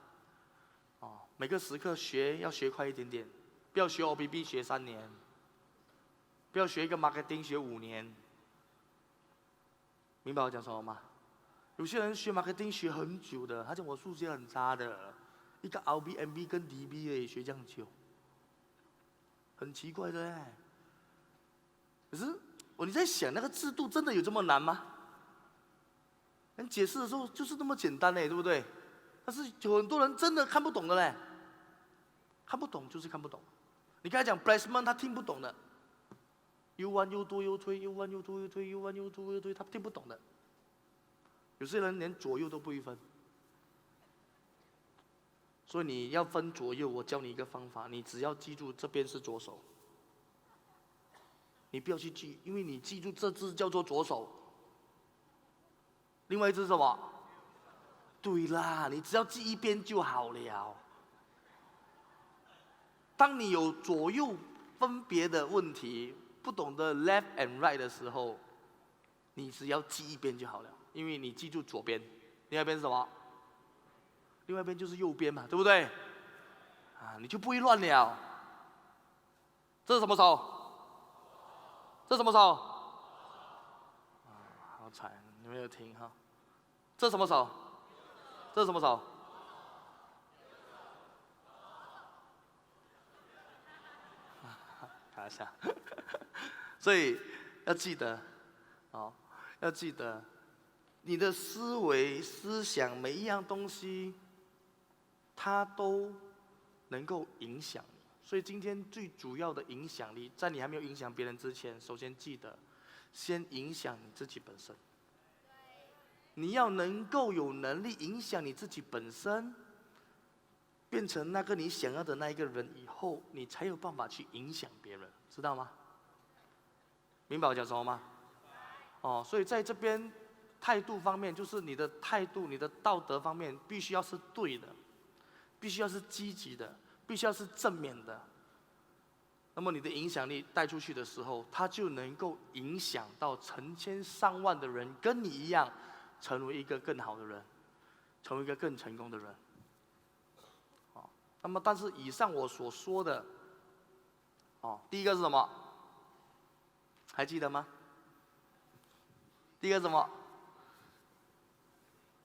每个时刻要学快一点点，不要学 OBB 学3年，不要学一个 marketing 学5年。明白我讲什么吗？有些人学 marketing 学很久的，他讲我数学很差的，一个 RBMB 跟 DB 也学这样久，很奇怪的哎。可是你在想那个制度真的有这么难吗？人解释的时候就是那么简单嘞，对不对？但是有很多人真的看不懂的嘞，看不懂就是看不懂。你跟他讲 placement， 他听不懂的。U1 又多又推 ，U1 又多又推 ，U1 又多又推，他听不懂的。有些人连左右都不会分。所以你要分左右，我教你一个方法，你只要记住这边是左手。你不要去记，因为你记住这只叫做左手，另外一只是什么？对啦，你只要记一边就好了。当你有左右分别的问题，不懂得 left and right 的时候，你只要记一边就好了，因为你记住左边，另外一边是什么？另外一边就是右边嘛，对不对？你就不会乱了。这是什么手？这什么手？好惨，你没有听哈。这什么手？这是什么手？看一下。所以要记得，要记得，你的思维、思想每一样东西，它都能够影响你。所以今天最主要的影响力，在你还没有影响别人之前，首先记得，先影响你自己本身。你要能够有能力影响你自己本身，变成那个你想要的那一个人以后，你才有办法去影响别人，知道吗？明白我讲什么吗？所以在这边态度方面，就是你的态度、你的道德方面，必须要是对的，必须要是积极的，必须要是正面的。那么你的影响力带出去的时候，它就能够影响到成千上万的人，跟你一样，成为一个更好的人，成为一个更成功的人。那么但是以上我所说的，第一个是什么？还记得吗？第一个是什么？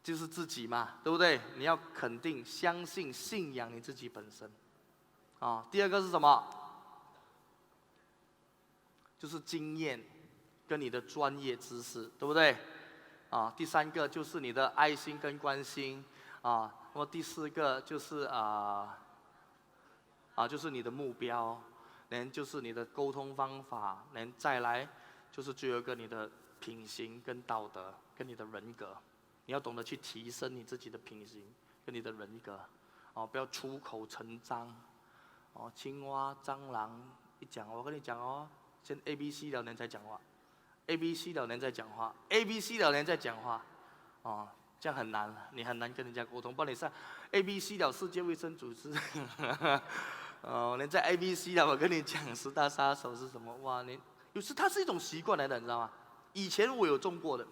就是自己嘛，对不对？你要肯定、相信、信仰你自己本身。第二个是什么？就是经验跟你的专业知识，对不对？第三个就是你的爱心跟关心，那么第四个就是就是你的目标，就是你的沟通方法，再来就是最后一个你的品行跟道德跟你的人格，你要懂得去提升你自己的品行跟你的人格，不要出口成章，青蛙蟑螂一讲，我跟你讲先 ABC 了，人再讲话 ，ABC 了，人再讲话 ，ABC 了，人再讲话，这样很难，你很难跟人家沟通。不然你上 ABC 了，世界卫生组织，人在 ABC 了，我跟你讲10大杀手是什么？哇，有时它是一种习惯来的，你知道吗？以前我有中过的，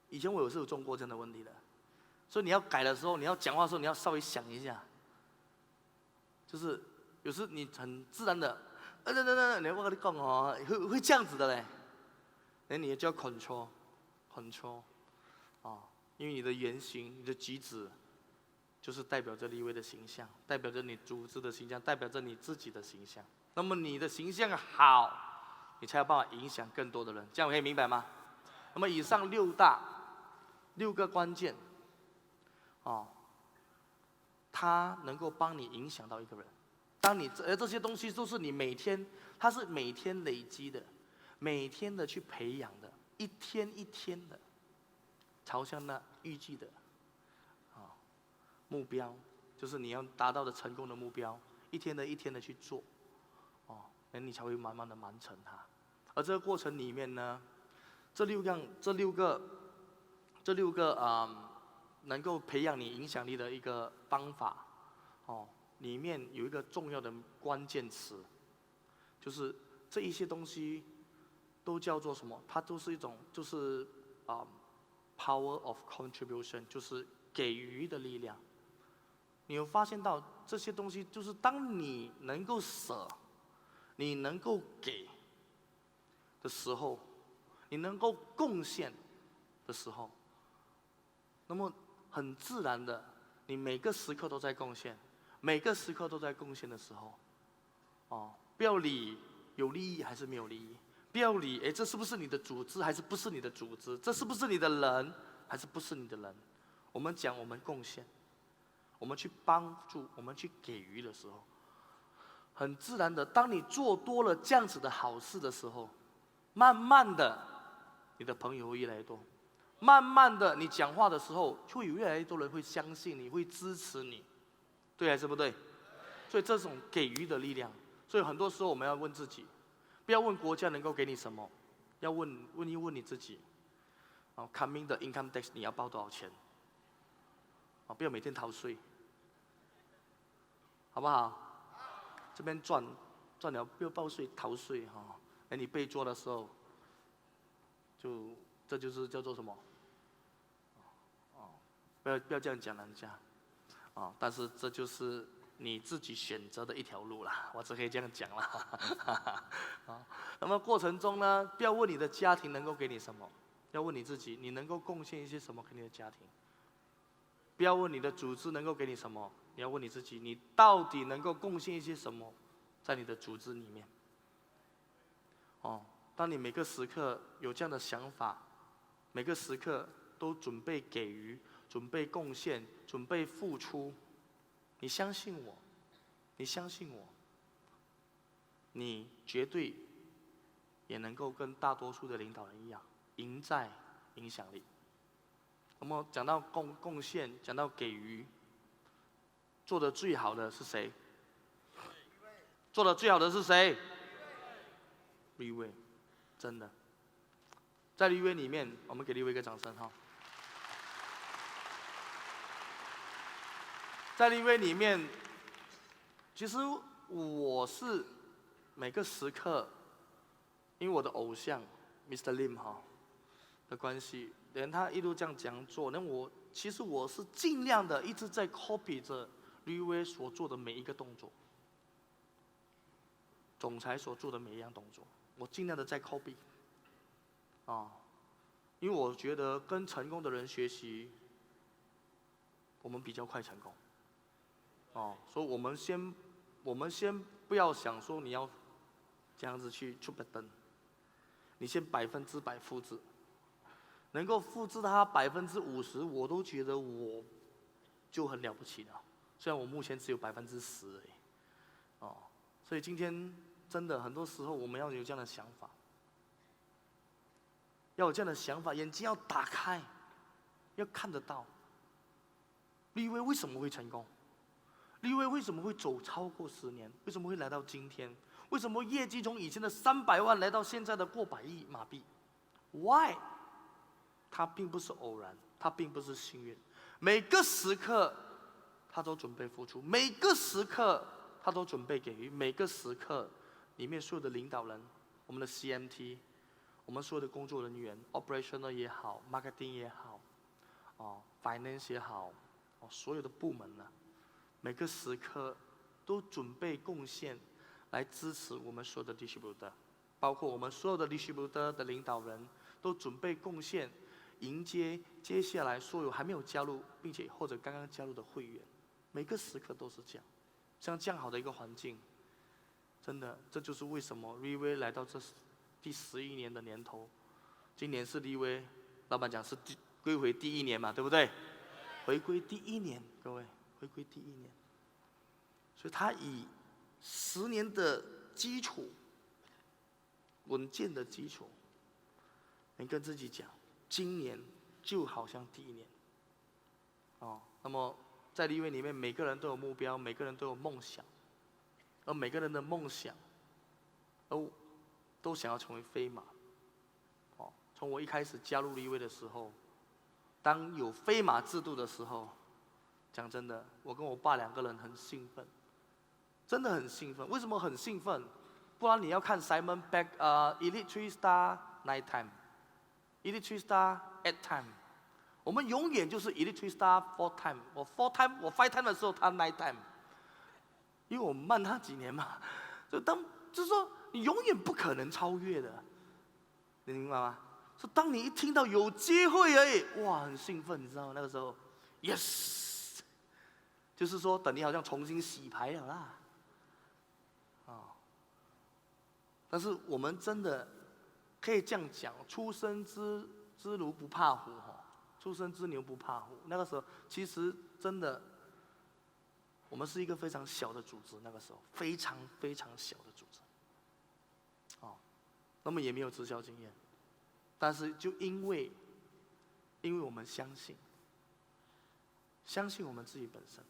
以前我是有中过这样的问题的，所以你要改的时候，你要讲话的时候，你要稍微想一下，就是有时你很自然的。我跟你讲会这样子的嘞，你就要 control， 因为你的言行、你的举止，就是代表着立位的形象，代表着你组织的形象，代表着你自己的形象。那么你的形象好，你才有办法影响更多的人。这样可以明白吗？那么以上六个关键，它能够帮你影响到一个人。当你这些东西都是你每天，它是每天累积的，每天的去培养的，一天一天的，朝向那预计的目标，就是你要达到的成功的目标，一天的去做，你才会慢慢的完成它。而这个过程里面呢，这六个能够培养你影响力的一个方法，里面有一个重要的关键词，就是这一些东西都叫做什么？它都是一种就是power of contribution， 就是给予的力量。你有发现到这些东西，就是当你能够舍，你能够给的时候，你能够贡献的时候，那么很自然的，你每个时刻都在贡献，每个时刻都在贡献的时候，不要理有利益还是没有利益，不要理这是不是你的组织还是不是你的组织，这是不是你的人还是不是你的人，我们讲我们贡献，我们去帮助，我们去给予的时候，很自然的，当你做多了这样子的好事的时候，慢慢的，你的朋友会越来越多，慢慢的，你讲话的时候，会有越来越多人会相信你，会支持你，对还是不对？所以这种给予的力量，所以很多时候我们要问自己，不要问国家能够给你什么，要问你自己，coming 的 income tax 你要报多少钱？不要每天逃税，好不好？这边赚了不要报税逃税你被捉的时候，这就是叫做什么？不要这样讲人家，但是这就是你自己选择的一条路啦，我只可以这样讲啦。那么过程中呢，不要问你的家庭能够给你什么，要问你自己，你能够贡献一些什么给你的家庭？不要问你的组织能够给你什么，你要问你自己，你到底能够贡献一些什么在你的组织里面？当你每个时刻有这样的想法，每个时刻都准备给予、准备贡献、准备付出，你相信我，你绝对也能够跟大多数的领导人一样，赢在影响力。那么讲到贡献，讲到给予，做得最好的是谁？做得最好的是谁？立位，真的，在立位里面，我们给立位一个掌声哈。在立位里面，其实我是每个时刻，因为我的偶像 Mr. Lim 的关系，连他一路这样讲做，其实我是尽量的一直在 copy 着立位所做的每一个动作，总裁所做的每一样动作。我尽量的在 copy， 因为我觉得跟成功的人学习，我们比较快成功，所以我们先不要想说你要这样子去出本灯，你先100%复制，能够复制它50%，我都觉得我就很了不起了。虽然我目前只有10%而已，所以今天。真的，很多时候我们要有这样的想法，眼睛要打开，要看得到。立位为什么会成功？立位为什么会走超过10年？为什么会来到今天？为什么业绩从以前的300万来到现在的过100亿马币 ？Why？ 它并不是偶然，它并不是幸运，每个时刻他都准备付出，每个时刻他都准备给予，每个时刻。里面所有的领导人，我们的 CMT， 我们所有的工作人员 ，operational 也好 ，marketing 也好，finance 也好，所有的部门呢，每个时刻都准备贡献来支持我们所有的 distributor， 包括我们所有的 distributor 的领导人都准备贡献，迎接接下来所有还没有加入并且或者刚刚加入的会员，每个时刻都是这样，像这样好的一个环境。真的，这就是为什么 Riway 来到第11年的年头，今年是立威，老板讲是归回第1年嘛，对不对？回归第1年，各位，回归第1年。所以他以10年的基础，稳健的基础，你跟自己讲，今年就好像第1年。那么在立威里面，每个人都有目标，每个人都有梦想，而每个人的梦想，都想要成为飞马。从我一开始加入立威的时候，当有飞马制度的时候，讲真的，我跟我爸2个人很兴奋，真的很兴奋。为什么很兴奋？不然你要看 Simon Beck Elite 3 Star Night Time，Elite 3 Star at Time。我们永远就是 Elite 3 Star 4 Time， 我 4 Time， 我 5 Time 的时候，他 Night Time， 因为我慢他几年嘛，就是说你永远不可能超越的，你明白吗？说当你一听到有机会而已，哇，很兴奋，你知道吗？那个时候 ，yes， 就是说等你好像重新洗牌了啦，但是我们真的可以这样讲，初生之犊不怕虎，初生之牛不怕虎。那个时候其实真的，我们是一个非常小的组织，那个时候非常非常小的组织，那么也没有直销经验，但是就因为我们相信我们自己本身，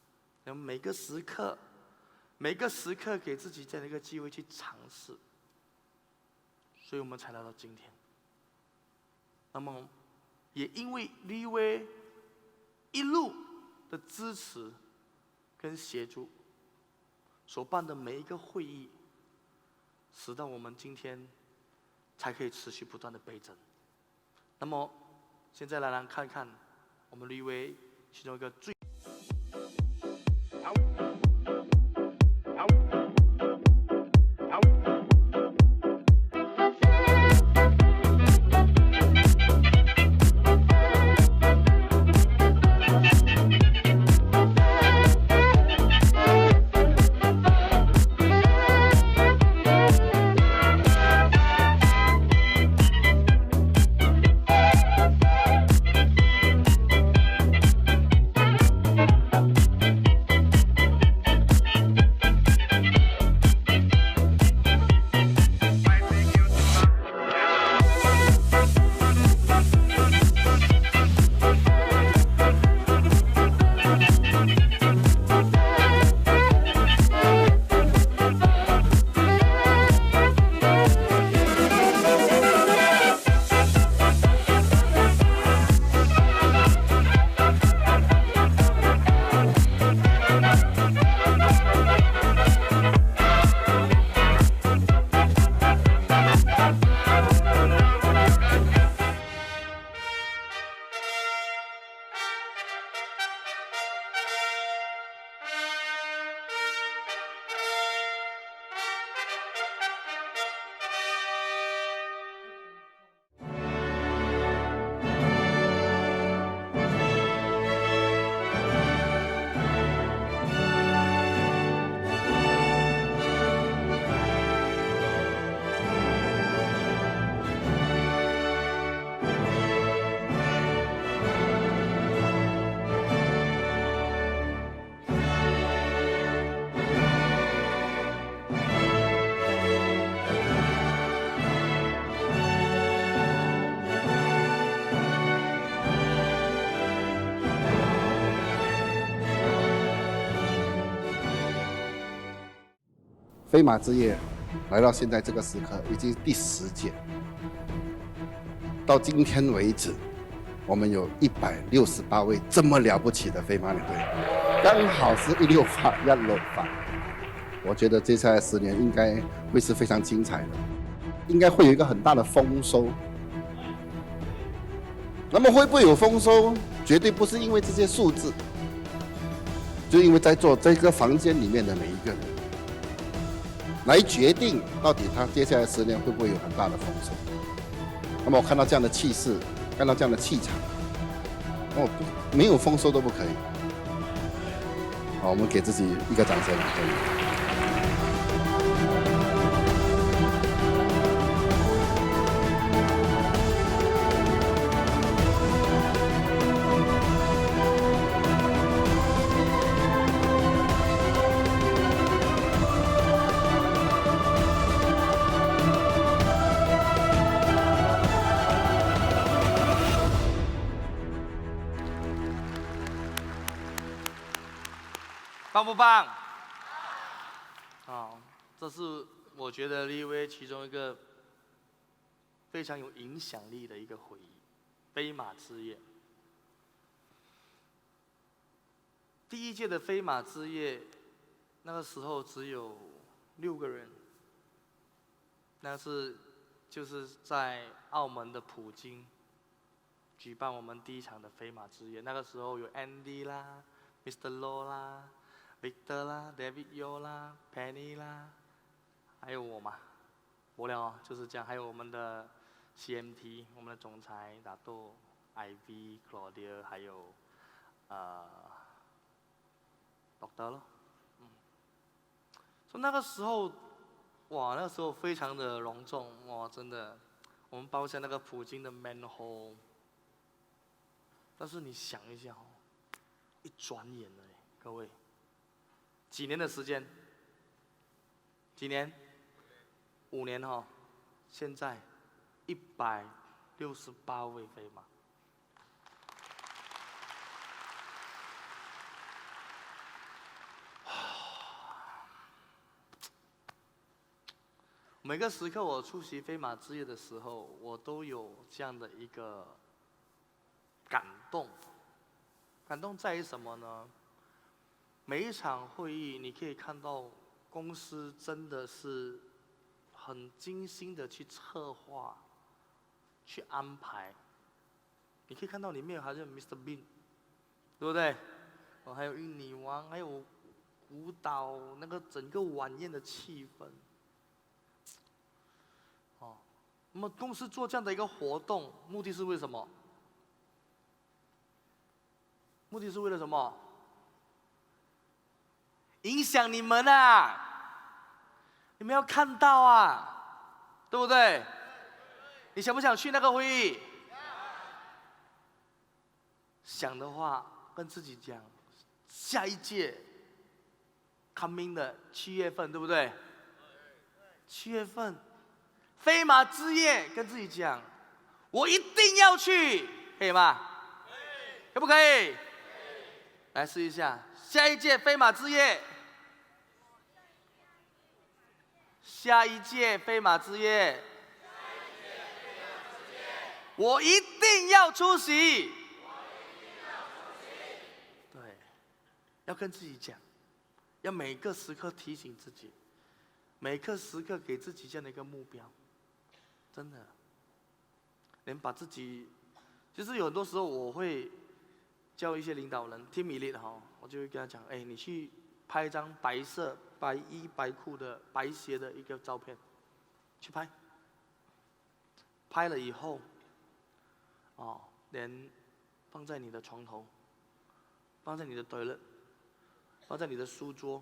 然后每个时刻给自己这样一个机会去尝试，所以我们才来到今天。那么也因为立威一路的支持跟协助，所办的每一个会议，使到我们今天才可以持续不断的倍增。那么现在来看看我们立威其中一个最飞马之夜来到现在这个时刻，已经第10届。到今天为止，我们有168位这么了不起的飞马领队，刚好是16发1发。我觉得接下来10年应该会是非常精彩的，应该会有一个很大的丰收。那么会不会有丰收？绝对不是因为这些数字，就因为在座这个房间里面的每一个人，来决定到底他接下来10年会不会有很大的丰收。那么我看到这样的气势，看到这样的气场，没有丰收都不可以。好，我们给自己一个掌声，可以。棒不棒？啊，这是我觉得立威其中一个非常有影响力的一个回忆，飞马之夜。第一届的飞马之夜，那个时候只有6个人，那是就是在澳门的普京举办我们第一场的飞马之夜。那个时候有 Andy 啦、Mr. Low 啦、Victor 啦、David Yo 啦、Penny 啦，还有我嘛，无聊哦，就是这样。还有我们的 CMT， 我们的总裁打斗 IV、Claudia， 还有Doctor 咯，所以那个时候，哇，那个时候非常的隆重，哇，真的，我们包下那个普京的 manhole。但是你想一下哦，一转眼了，各位，几年的时间？几年？5年哈，现在168位飞马。每个时刻，我出席飞马之夜的时候，我都有这样的一个感动。感动在于什么呢？每一场会议，你可以看到公司真的是很精心的去策划、去安排。你可以看到里面还有 Mr. Bean， 对不对？还有印尼王，还有舞蹈，那个整个晚宴的气氛。那么公司做这样的一个活动，目的是为什么？目的是为了什么？影响你们啊！你们要看到啊，对不对？你想不想去那个会议？想的话，跟自己讲，下一届 coming 的7月份，对不对？7月份。飞马之夜，跟自己讲，我一定要去，可以吗？可不可以？来试一下，下一届飞马之夜，下一届飞马之夜，我一定要出席。对，要跟自己讲，要每个时刻提醒自己，每个时刻给自己这样的一个目标。真的，连把自己，就是有很多时候我会叫一些领导人 team lead 哈，我就会跟他讲，哎，你去拍一张白色白衣白裤的白鞋的一个照片，去拍。拍了以后，哦，连放在你的床头，放在你的toilet，放在你的书桌，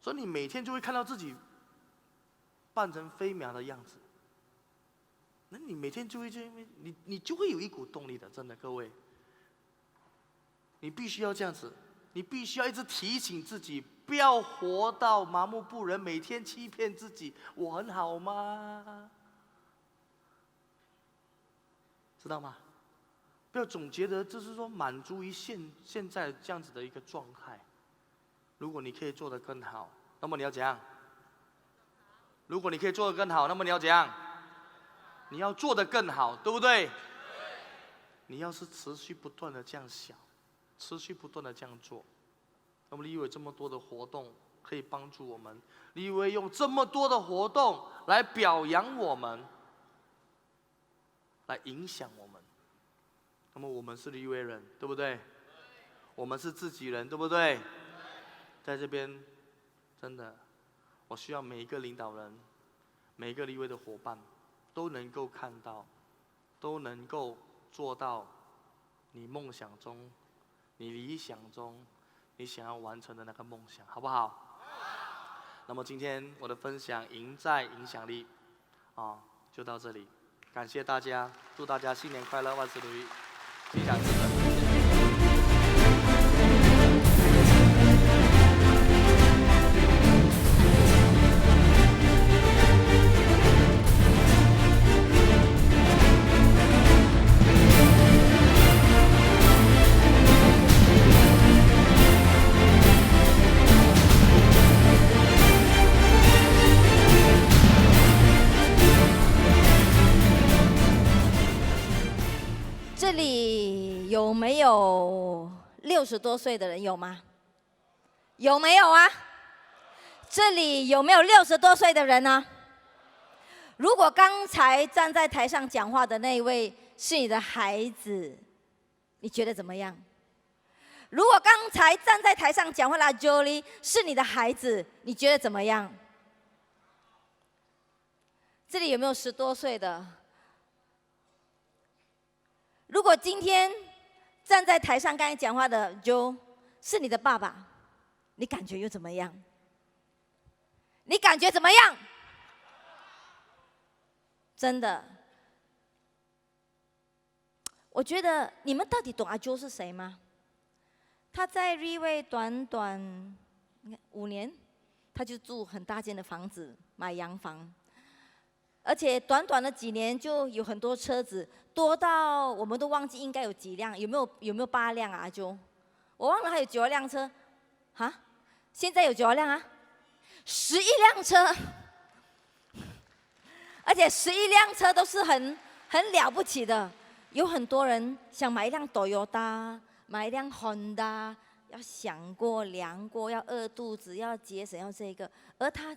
所以你每天就会看到自己扮成飞鸟的样子，那你每天就会你就会有一股动力的，真的，各位，你必须要这样子，你必须要一直提醒自己，不要活到麻木不仁，每天欺骗自己，我很好吗？知道吗？不要总觉得就是说满足于现在这样子的一个状态。如果你可以做得更好，那么你要怎样？如果你可以做得更好，那么你要怎样？你要做得更好，对不对？你要是持续不断的这样想，持续不断的这样做，那么立委这么多的活动可以帮助我们，立委用这么多的活动来表扬我们，来影响我们。那么我们是立委人，对不对？我们是自己人，对不对？在这边，真的。我需要每一个领导人，每一个立委的伙伴，都能够看到，都能够做到你梦想中、你理想中、你想要完成的那个梦想，好不好？那么今天我的分享赢在影响力，就到这里，感谢大家，祝大家新年快乐，万事如意，心想事成。60多岁的人有吗？有没有啊？这里有没有60多岁的人呢？如果刚才站在台上讲话的那一位是你的孩子，你觉得怎么样？如果刚才站在台上讲话的 Jolie 是你的孩子，你觉得怎么样？这里有没有10多岁的？如果今天站在台上刚才讲话的 Joe 是你的爸爸，你感觉又怎么样？你感觉怎么样？真的，我觉得你们到底懂阿 Joe 是谁吗？他在 Riway 短短5年，他就住很大间的房子，买洋房，而且短短的几年就有很多车子，多到我们都忘记应该有几辆，有没有8辆啊？阿 Joe， 我忘了还有9辆车，哈，现在有9辆啊，11辆车。而且11辆车都是很了不起的，有很多人想买一辆 Toyota， 买一辆 Honda， 要想过、量过，要饿肚子，要节省，要这个。而他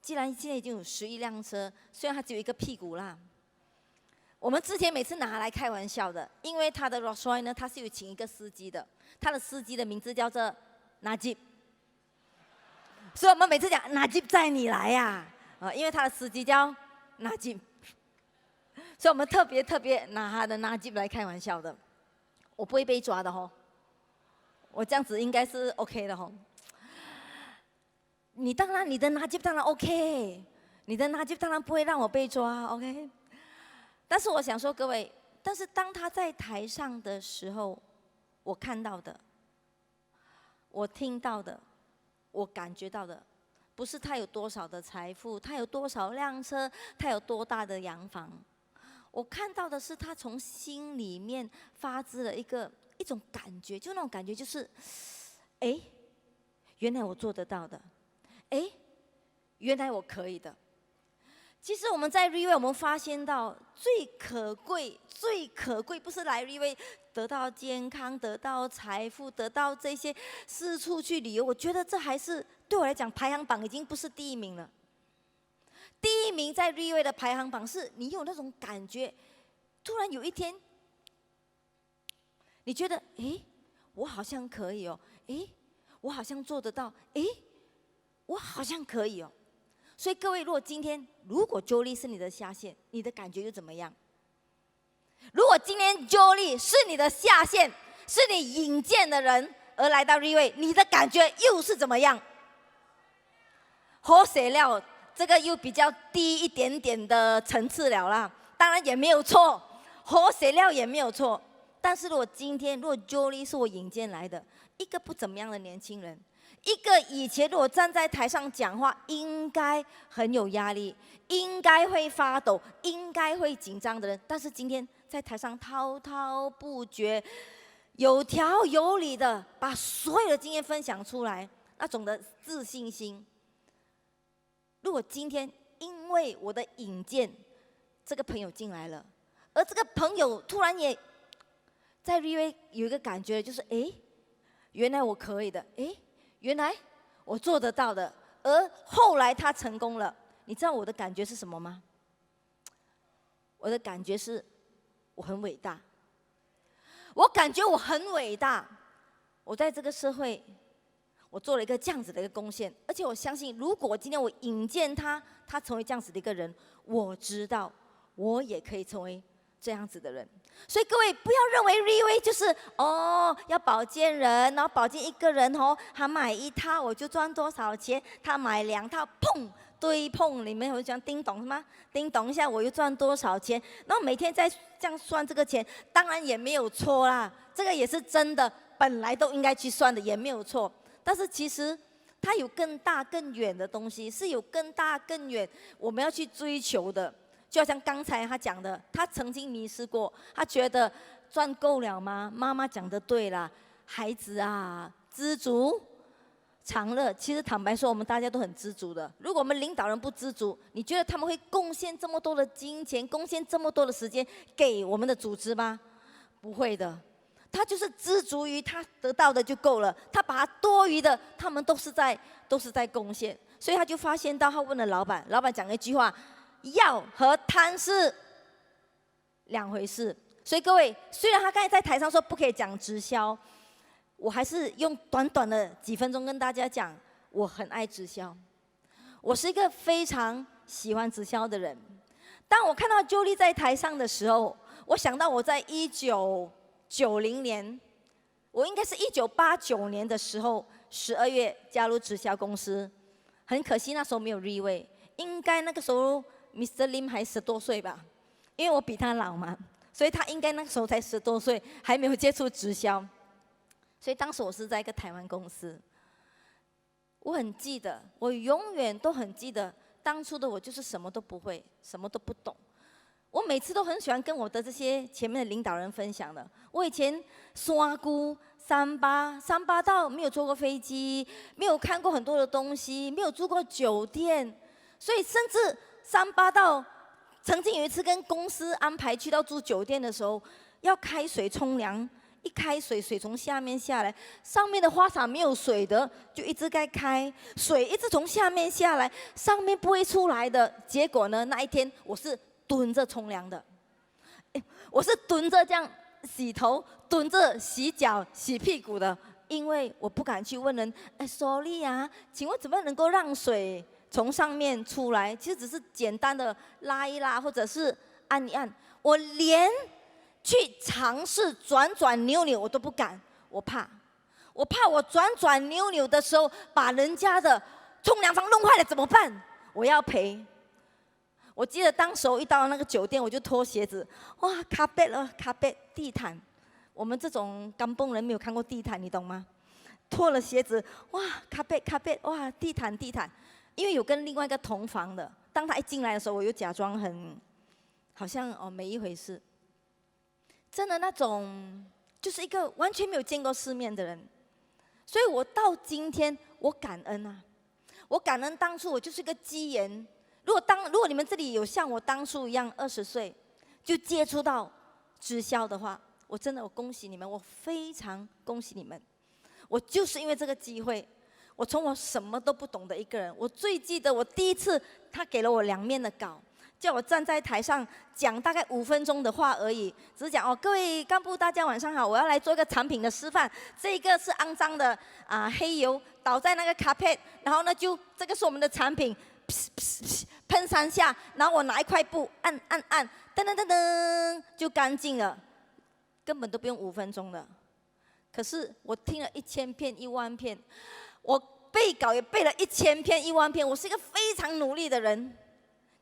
既然现在已经有11辆车，虽然他只有一个屁股啦，我们之前每次拿来开玩笑的，因为他的 Rolls Royce 呢，他是有请一个司机的，他的司机的名字叫做 Najib， 所以我们每次讲 Najib 载你来呀。因为他的司机叫纳吉，所以我们特别拿他的纳吉来开玩笑的。我不会被抓的吼，我这样子应该是 OK 的吼。你的纳吉当然 OK， 你的纳吉当然不会让我被抓 OK。但是我想说各位，但是当他在台上的时候，我看到的，我听到的，我感觉到的。不是他有多少的财富，他有多少辆车，他有多大的洋房。我看到的是他从心里面发自了一种感觉，就那种感觉就是，哎，原来我做得到的，哎，原来我可以的。其实我们在 Riway 我们发现到最可贵，不是来 Riway 得到健康、得到财富、得到这些四处去旅游。我觉得这还是对我来讲排行榜已经不是第1名了。第1名在 Riway 的排行榜是你有那种感觉，突然有一天，你觉得我好像可以哦，我好像做得到，我好像可以哦。所以各位，如果 Jolie 是你的下线，你的感觉又怎么样？如果今天 Jolie 是你的下线，是你引荐的人而来到 Riway， 你的感觉又是怎么样？好写料，这个又比较低一点点的层次了啦，当然也没有错，好写料也没有错。但是如果 Jolie 是我引荐来的一个不怎么样的年轻人，一个以前如果站在台上讲话应该很有压力，应该会发抖，应该会紧张的人，但是今天在台上滔滔不绝，有条有理的把所有的经验分享出来，那种的自信心。如果今天因为我的引荐，这个朋友进来了，而这个朋友突然也在 Riway 有一个感觉，就是原来我可以的，原来我做得到的，而后来他成功了，你知道我的感觉是什么吗？我的感觉是，我很伟大。我感觉我很伟大，我在这个社会，我做了一个这样子的一个贡献，而且我相信，如果今天我引荐他，他成为这样子的一个人，我知道我也可以成为这样子的人。所以各位不要认为 Riway 就是要保荐人，然后保荐一个人他买1套我就赚多少钱，他买2套砰堆碰，你们会讲叮咚是吗？叮咚一下我又赚多少钱，然后每天再这样算这个钱，当然也没有错啦，这个也是真的，本来都应该去算的，也没有错。但是其实它有更大更远的东西，是有更大更远我们要去追求的。就好像刚才他讲的，他曾经迷失过，他觉得赚够了吗？妈妈讲的对啦，孩子啊，知足常乐。其实坦白说，我们大家都很知足的。如果我们领导人不知足，你觉得他们会贡献这么多的金钱，贡献这么多的时间给我们的组织吗？不会的。他就是知足于他得到的就够了，他把他多余的，他们都是在贡献。所以他就发现到，他问了老板，老板讲了一句话：要和贪是两回事。所以各位，虽然他刚才在台上说不可以讲直销，我还是用短短的几分钟跟大家讲，我很爱直销，我是一个非常喜欢直销的人。当我看到 Jolie 在台上的时候，我想到我在1990年，我应该是1989年的时候，12月加入直销公司。很可惜那时候没有立位，应该那个时候 Mr. Lim 还10多岁吧，因为我比他老嘛，所以他应该那个时候才10多岁，还没有接触直销。所以当时我是在一个台湾公司，我很记得，我永远都很记得，当初的我就是什么都不会，什么都不懂。我每次都很喜欢跟我的这些前面的领导人分享的。我以前山姑三八到没有坐过飞机，没有看过很多的东西，没有住过酒店，所以甚至38到曾经有一次跟公司安排去到住酒店的时候，要开水冲凉，一开水，水从下面下来，上面的花洒没有水的，就一直在开，水一直从下面下来，上面不会出来的。结果呢，那一天我是蹲着冲凉的，我是蹲着这样洗头，蹲着洗脚、洗屁股的，因为我不敢去问人，sorry 啊，请问怎么能够让水从上面出来？其实只是简单的拉一拉，或者是按一按，我连去尝试转转扭扭我都不敢，我怕我转转扭扭的时候把人家的冲凉房弄坏了怎么办？我要赔。我记得当时我一到那个酒店，我就脱鞋子，哇，卡贝了，卡贝地毯。我们这种甘崩人没有看过地毯，你懂吗？脱了鞋子，哇，卡贝，哇，地毯。因为有跟另外一个同房的，当他一进来的时候，我又假装好像没一回事。真的那种，就是一个完全没有见过世面的人。所以我到今天，我感恩啊，我感恩当初我就是一个机缘。如果你们这里有像我当初一样20岁就接触到直销的话，我恭喜你们，我非常恭喜你们。我就是因为这个机会，我从我什么都不懂的一个人，我最记得我第一次他给了我2面的稿，叫我站在台上讲大概5分钟的话而已，只是讲各位干部大家晚上好，我要来做一个产品的示范。这个是肮脏的黑油倒在那个 carpet， 然后呢这个是我们的产品。喷3下，然后我拿一块布按，噔噔噔噔就干净了，根本都不用5分钟的。可是我听了1000遍、10000遍，我背稿也背了1000篇、10000篇，我是一个非常努力的人。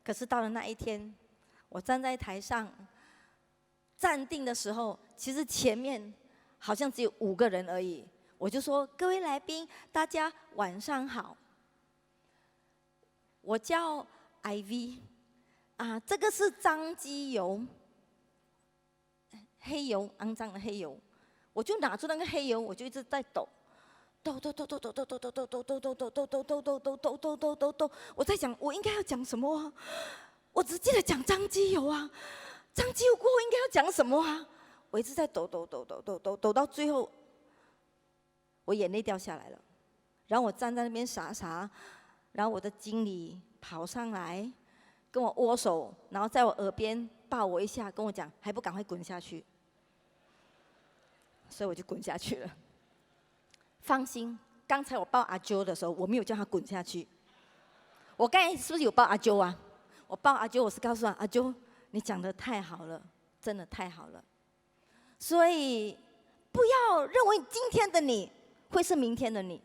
可是到了那一天，我站在台上站定的时候，其实前面好像只有5个人而已。我就说：各位来宾，大家晚上好。我叫 IV， 这个是张机油，黑油，肮脏的黑油。我就拿住那个黑油，我就一直在抖，我在想我应该要讲什么啊？我只记得讲张机油啊，张机油过后应该要讲什么啊？我一直在抖到最后，我眼泪掉下来了。然后我站在那边傻。然后我的经理跑上来，跟我握手，然后在我耳边抱我一下，跟我讲还不赶快滚下去。所以我就滚下去了。放心，刚才我抱阿啾的时候，我没有叫他滚下去。我刚才是不是有抱阿啾啊？我抱阿啾，我是告诉他阿啾，你讲得太好了，真的太好了。所以不要认为今天的你会是明天的你，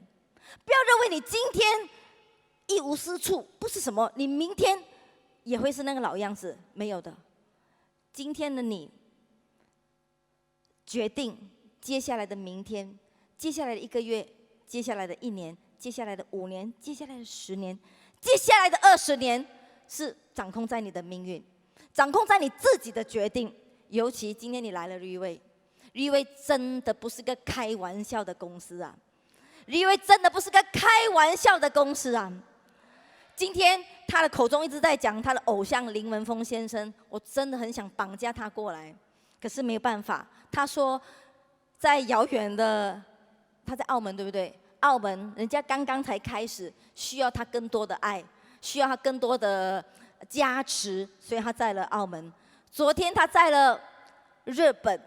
不要认为你今天一无是处，不是什么，你明天也会是那个老样子，没有的。今天的你决定接下来的明天，接下来的1个月，接下来的1年，接下来的5年，接下来的10年，接下来的20年，是掌控在你的命运，掌控在你自己的决定。尤其今天你来了瑞威真的不是个开玩笑的公司啊，瑞威真的不是个开玩笑的公司啊。今天他的口中一直在讲他的偶像林文峰先生，我真的很想绑架他过来，可是没有办法。他说在遥远的，他在澳门对不对？澳门人家刚刚才开始，需要他更多的爱，需要他更多的加持，所以他在了澳门。昨天他在了日本，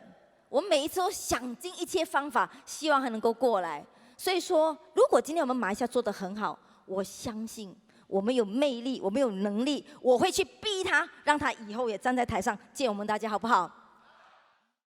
我们每一次都想尽一切方法，希望他能够过来。所以说，如果今天我们马来西亚做得很好，我相信我们有魅力，我们有能力，我会去逼他，让他以后也站在台上见我们大家，好不好？